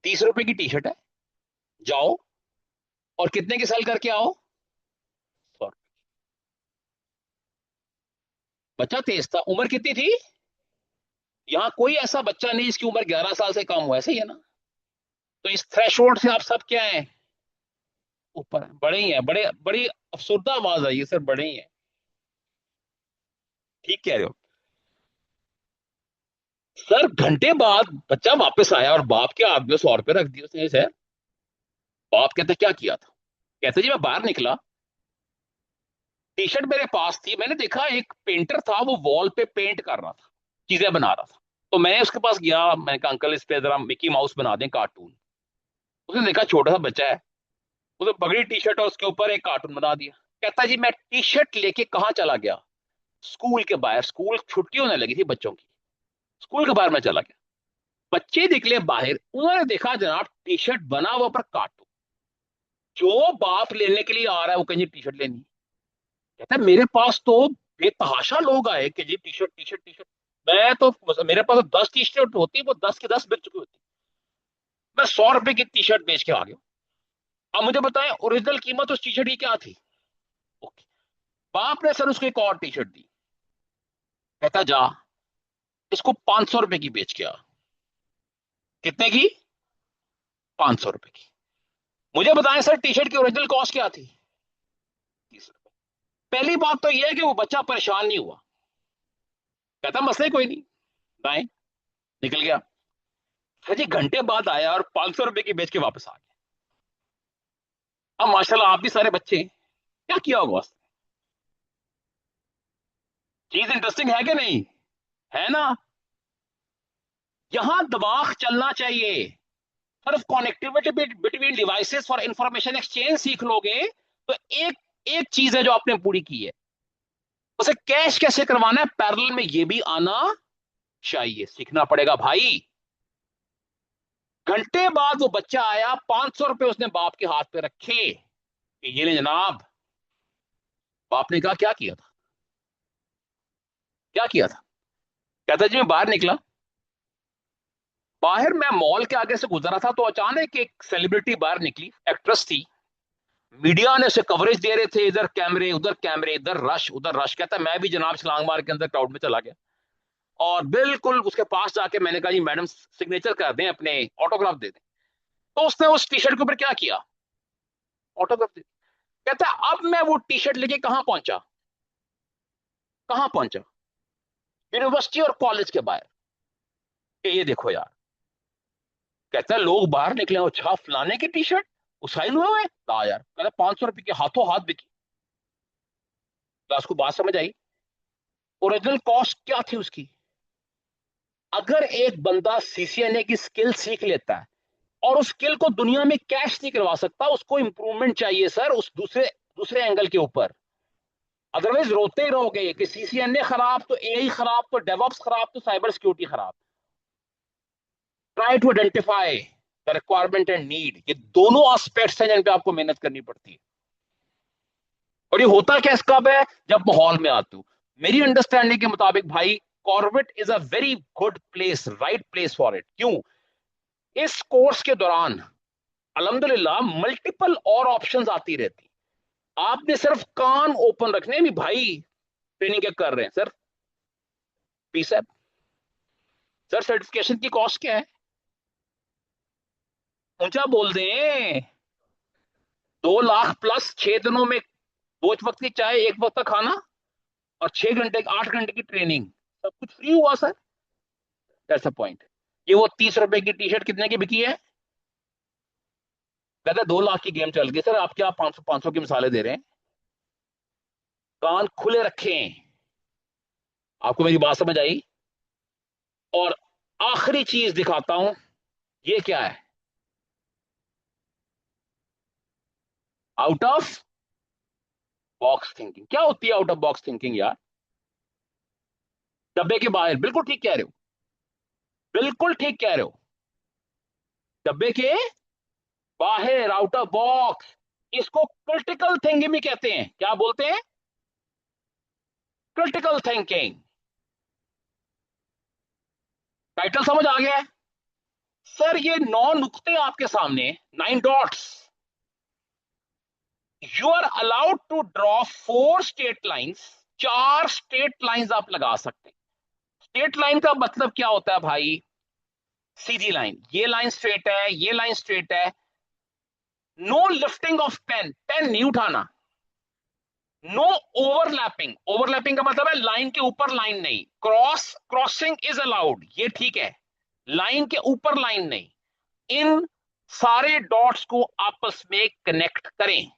30 रुपए की टी शर्ट है, जाओ और कितने की सेल करके आओ, 100। बच्चा तेज था, उम्र कितनी थी? यहाँ कोई ऐसा बच्चा नहीं जिसकी उम्र 11 साल से कम हो, ऐसे ही है ना? तो इस थ्रेशोल्ड से आप सब क्या है, ऊपर हैं, बड़े ही हैं, बड़े बड़ी अफसुर्दा आवाज आई है सर, बड़े ही हैं। ठीक कह रहे हो सर। घंटे बाद बच्चा वापस आया और बाप के हाथ में 100 रुपए रख दिए उसने सर। बाप कहते क्या किया था? कहते जी मैं बाहर निकला, टी शर्ट मेरे पास थी, मैंने देखा एक पेंटर था वो वॉल पे पेंट कर रहा था, चीजें बना रहा था। तो मैं उसके पास गया, मैंने कहा अंकल इस पे जरा मिकी माउस बना दें कार्टून। उसने देखा छोटा सा बच्चा है, उसने पगड़ी टी शर्ट और उसके ऊपर एक कार्टून बना दिया। कहता जी मैं टी शर्ट लेके कहाँ चला गया, स्कूल के बाहर, स्कूल छुट्टी होने लगी थी बच्चों की, स्कूल के बाहर मैं चला गया। बच्चे निकले बाहर, उन्होंने देखा जनाब टी शर्ट बना हुआ पर कार्टून। जो बाप लेने के लिए आ रहा है वो कहीं टी शर्ट लेनी, कहता है मेरे पास तो बेतहाशा लोग आए कि G T shirt T shirt T shirt. मैं तो, मेरे पास तो 10 टी शर्ट होती, वो 10 की 10 बिक चुकी होती। मैं 100 रुपए की टी शर्ट बेच के आ गया। अब मुझे बताएं ओरिजिनल कीमत उस टी शर्ट की क्या थी? ओके। बाप ने सर उसको एक और टी शर्ट दी, कहता जा इसको 500 रुपए की बेच के आ। कितने की? 500 रुपए की। मुझे बताएं सर टी शर्ट की ओरिजिनल कॉस्ट क्या थी? 30 रुपए। पहली बात तो यह है कि वो बच्चा परेशान नहीं हुआ, कहता मसले कोई नहीं, दाएं, निकल गया। सर जी घंटे बाद आया और 500 रुपए की बेच के वापस आ गया। अब माशाल्लाह आप भी सारे बच्चे हैं, क्या किया होगा उसने? चीज इंटरेस्टिंग है कि नहीं? है ना? यहां दिमाग चलना चाहिए। सिर्फ connectivity between devices for information exchange सीख लोगे तो एक एक चीज है जो आपने पूरी की है। उसे कैश कैसे करवाना है पैरेलल में, ये भी आना चाहिए, सीखना पड़ेगा भाई। घंटे बाद वो बच्चा आया, 500 रुपए उसने बाप के हाथ पे रखे कि ये ले जनाब। बाप ने कहा क्या किया था, क्या किया था? कहता जी मैं बाहर निकला, बाहर मैं मॉल के आगे से गुजरा था तो अचानक एक सेलिब्रिटी बाहर निकली, एक्ट्रेस थी। मीडिया ने उसे कवरेज दे रहे थे, इधर कैमरे, इधर रश उधर रश। कहता मैं भी जनाब छलांग मार के अंदर क्राउड में चला गया और बिल्कुल उसके पास जाके मैंने कहा जी मैडम सिग्नेचर कर दें, अपने ऑटोग्राफ दे दें। तो उसने उस टी शर्ट के ऊपर क्या किया, ऑटोग्राफ दे। कहता अब मैं वो टी शर्ट लेके कहां पहुंचा, कहां पहुंचा, यूनिवर्सिटी और कॉलेज के बाहर, कि ये देखो यार। कहता है लोग बाहर निकले, अच्छा फलाने की टी शर्ट उसाइल हुए हुए, कहा यार, कहता 500 रुपए की हाथों हाथ बिकी। तो उसको बात समझ आई, ओरिजिनल कॉस्ट क्या थी उसकी। अगर एक बंदा सीसीएनए की स्किल सीख लेता है और उस स्किल को दुनिया में कैश नहीं करवा सकता, उसको इंप्रूवमेंट चाहिए सर उस दूसरे दूसरे एंगल के ऊपर। अदरवाइज रोते ही रहोगे कि सीसीएनए खराब तो एआई खराब तो डेवऑप्स खराब तो साइबर सिक्योरिटी खराब। Try to identify the requirement and need, ये दोनों एस्पेक्ट्स हैं जिन पे आपको मेहनत करनी पड़ती है। और ये होता क्या कब है, जब माहौल में आते हो। मेरी अंडरस्टैंडिंग के मुताबिक भाई, Corbett is a very good place, right place for it. क्यों? इस कोर्स के दौरान अल्हम्दुलिल्लाह मल्टीपल और ऑप्शंस आती रहती। आपने सिर्फ कान ओपन रखने भी भाई। ट्रेनिंग क्या कर रहे हैं सर? पी साहब, सर सर्टिफिकेशन की कॉस्ट क्या है? ऊंचा बोल दें। 2 लाख प्लस 6 दिनों में, 2 वक्त की चाय, 1 वक्त का खाना और 6 घंटे 8 घंटे की ट्रेनिंग, सब कुछ फ्री हुआ सर। That's a point. ये वो 30 रुपए की टी शर्ट कितने की बिकी है? कहते 2 लाख की गेम चल गई सर, आप क्या 500 की मिसालें दे रहे हैं? कान खुले रखें। आपको मेरी बात समझ आई? और आखिरी चीज दिखाता हूं, ये क्या है? Out of box thinking. क्या होती है आउट ऑफ बॉक्स थिंकिंग यार? डब्बे के बाहर, बिल्कुल ठीक कह रहे हो, बिल्कुल ठीक कह रहे हो। डब्बे के बाहर, आउट ऑफ बॉक्स। इसको क्रिटिकल थिंकिंग भी कहते हैं। क्या बोलते हैं? Critical thinking. टाइटल समझ आ गया है? सर ये 9 नुक्ते आपके सामने, 9 dots. You are allowed to draw 4 straight lines. 4 straight lines आप लगा सकते हैं। स्ट्रेट लाइन का मतलब क्या होता है भाई? सीधी लाइन। ये लाइन स्ट्रेट है, ये लाइन स्ट्रेट है। No lifting of pen, pen नहीं उठाना। नो ओवरलैपिंग, ओवरलैपिंग का मतलब है लाइन के ऊपर लाइन नहीं। क्रॉसिंग इज अलाउड, ये ठीक है। लाइन के ऊपर लाइन नहीं। इन सारे डॉट्स को आपस में कनेक्ट करें।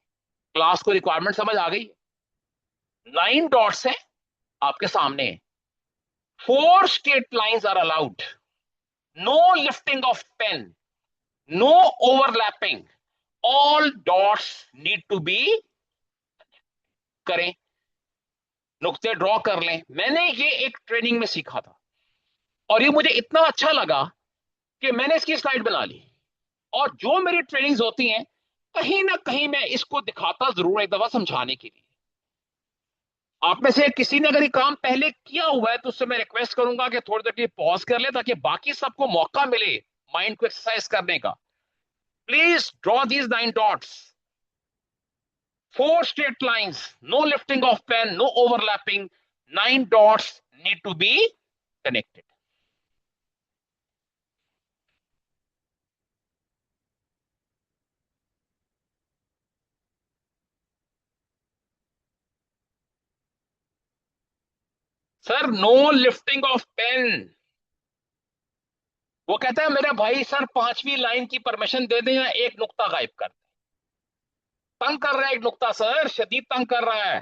क्लास को रिक्वायरमेंट समझ आ गई? 9 डॉट्स है आपके सामने। 4 straight lines are allowed. No lifting of pen, no overlapping. All dots need to be, करें, नुक्ते ड्रॉ कर लें। मैंने ये एक ट्रेनिंग में सीखा था और ये मुझे इतना अच्छा लगा कि मैंने इसकी स्लाइड बना ली। और जो मेरी ट्रेनिंग्स होती हैं, कहीं ना कहीं मैं इसको दिखाता जरूर एक दफा समझाने के लिए। आप में से किसी ने अगर ये काम पहले किया हुआ है तो उससे मैं रिक्वेस्ट करूंगा कि थोड़ी देर के लिए पॉज कर ले, ताकि बाकी सबको मौका मिले माइंड को एक्सरसाइज करने का। Please draw these 9 dots. 4 straight lines, no lifting of pen, no overlapping. 9 dots need to be connected. Sir no lifting of pen. वो कहता है मेरा भाई सर 5वीं लाइन की परमिशन दे दें या एक नुक्ता गायब कर दें। तंग कर रहा है एक नुक्ता सर, शदीद तंग कर रहा है।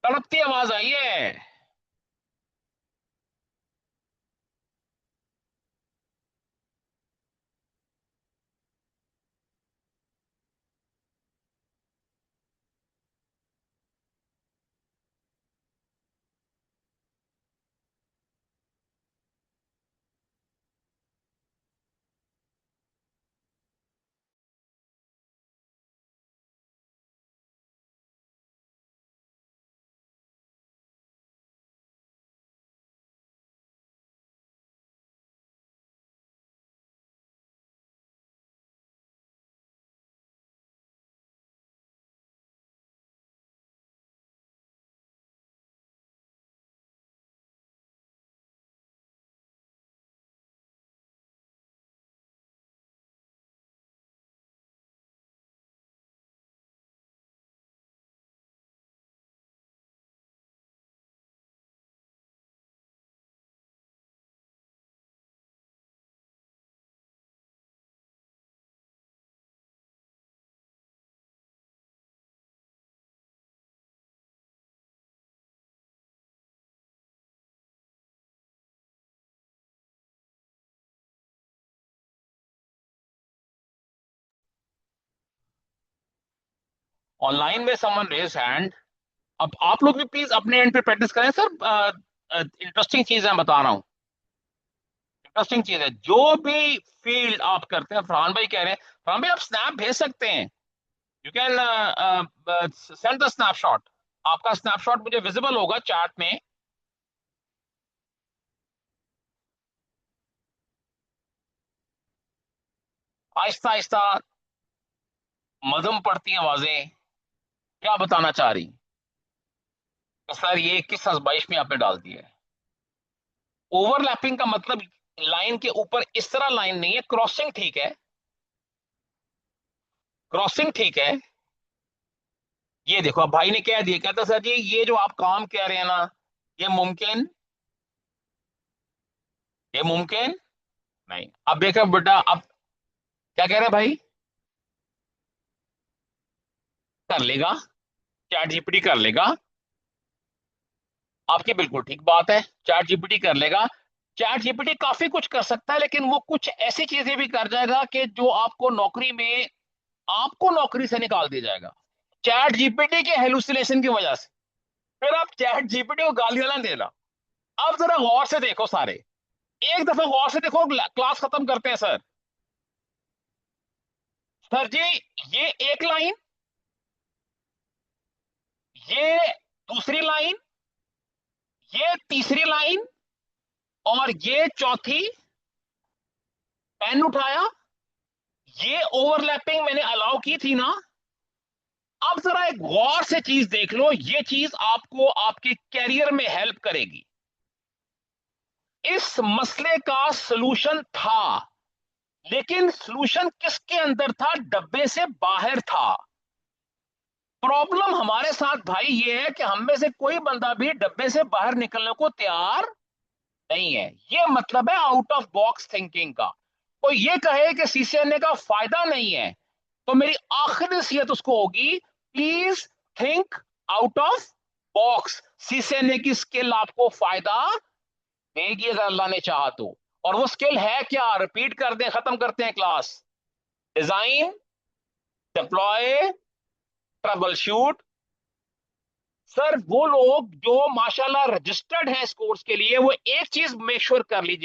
तड़पती आवाज आई है। ऑनलाइन में समवन रेज हैंड। अब आप लोग भी प्लीज अपने एंड पे प्रैक्टिस करें सर। इंटरेस्टिंग चीज है बता रहा हूँ। इंटरेस्टिंग चीज है जो भी फील्ड आप करते हैं। फरहान भाई कह रहे हैं, फरहान भाई आप स्नैप भेज सकते हैं। You can send the snapshot. आपका स्नैपशॉट मुझे विजिबल होगा चैट में। आहिस्ता आहिस्ता मधुम पड़ती हैं आवाजें। क्या बताना चाह रही? तो सर ये किस आजमाइश में आपने डाल दिया है? ओवरलैपिंग का मतलब लाइन के ऊपर इस तरह लाइन नहीं है। क्रॉसिंग ठीक है, क्रॉसिंग ठीक है। ये देखो अब भाई ने कह दिया, कहता सर जी ये जो आप काम कह रहे हैं ना, ये मुमकिन, ये मुमकिन नहीं। अब देखो बेटा, अब क्या कह रहे हैं भाई? कर लेगा, चैट जीपीटी कर लेगा। आपकी बिल्कुल ठीक बात है, चैट जीपीटी कर लेगा। चैट जीपीटी काफी कुछ कर सकता है, लेकिन वो कुछ ऐसी चीजें भी कर जाएगा कि जो आपको नौकरी से निकाल दिया जाएगा, चैट जीपीटी के हेलुसिनेशन की वजह से। फिर आप चैट जीपीटी को गालियां ना देना। अब जरा गौर से देखो सारे, एक दफा गौर से देखो, क्लास खत्म करते हैं सर। सर जी, ये एक लाइन, ये दूसरी लाइन, ये तीसरी लाइन, और ये चौथी, पेन उठाया, ये ओवरलैपिंग मैंने अलाउ की थी ना। अब जरा एक गौर से चीज देख लो, ये चीज आपको आपके कैरियर में हेल्प करेगी। इस मसले का सलूशन था, लेकिन सलूशन किसके अंदर था? डब्बे से बाहर था। प्रॉब्लम हमारे साथ भाई ये है कि हम में से कोई बंदा भी डब्बे से बाहर निकलने को तैयार नहीं है। ये मतलब है आउट ऑफ बॉक्स थिंकिंग का। कोई ये कहे कि सीसीएनए का फायदा नहीं है, तो मेरी आखिरी नसीहत उसको होगी, please think out of box. CCNA की स्किल आपको फायदा देगी अगर अल्लाह ने चाहा तो। और वो स्किल है क्या? रिपीट कर दें, खत्म करते हैं class. Design, deploy, trouble shoot. Sir वो लोग जो माशाल्लाह रजिस्टर्ड हैं इस कोर्स के लिए, वो एक चीज मेक श्योर कर लीजिए,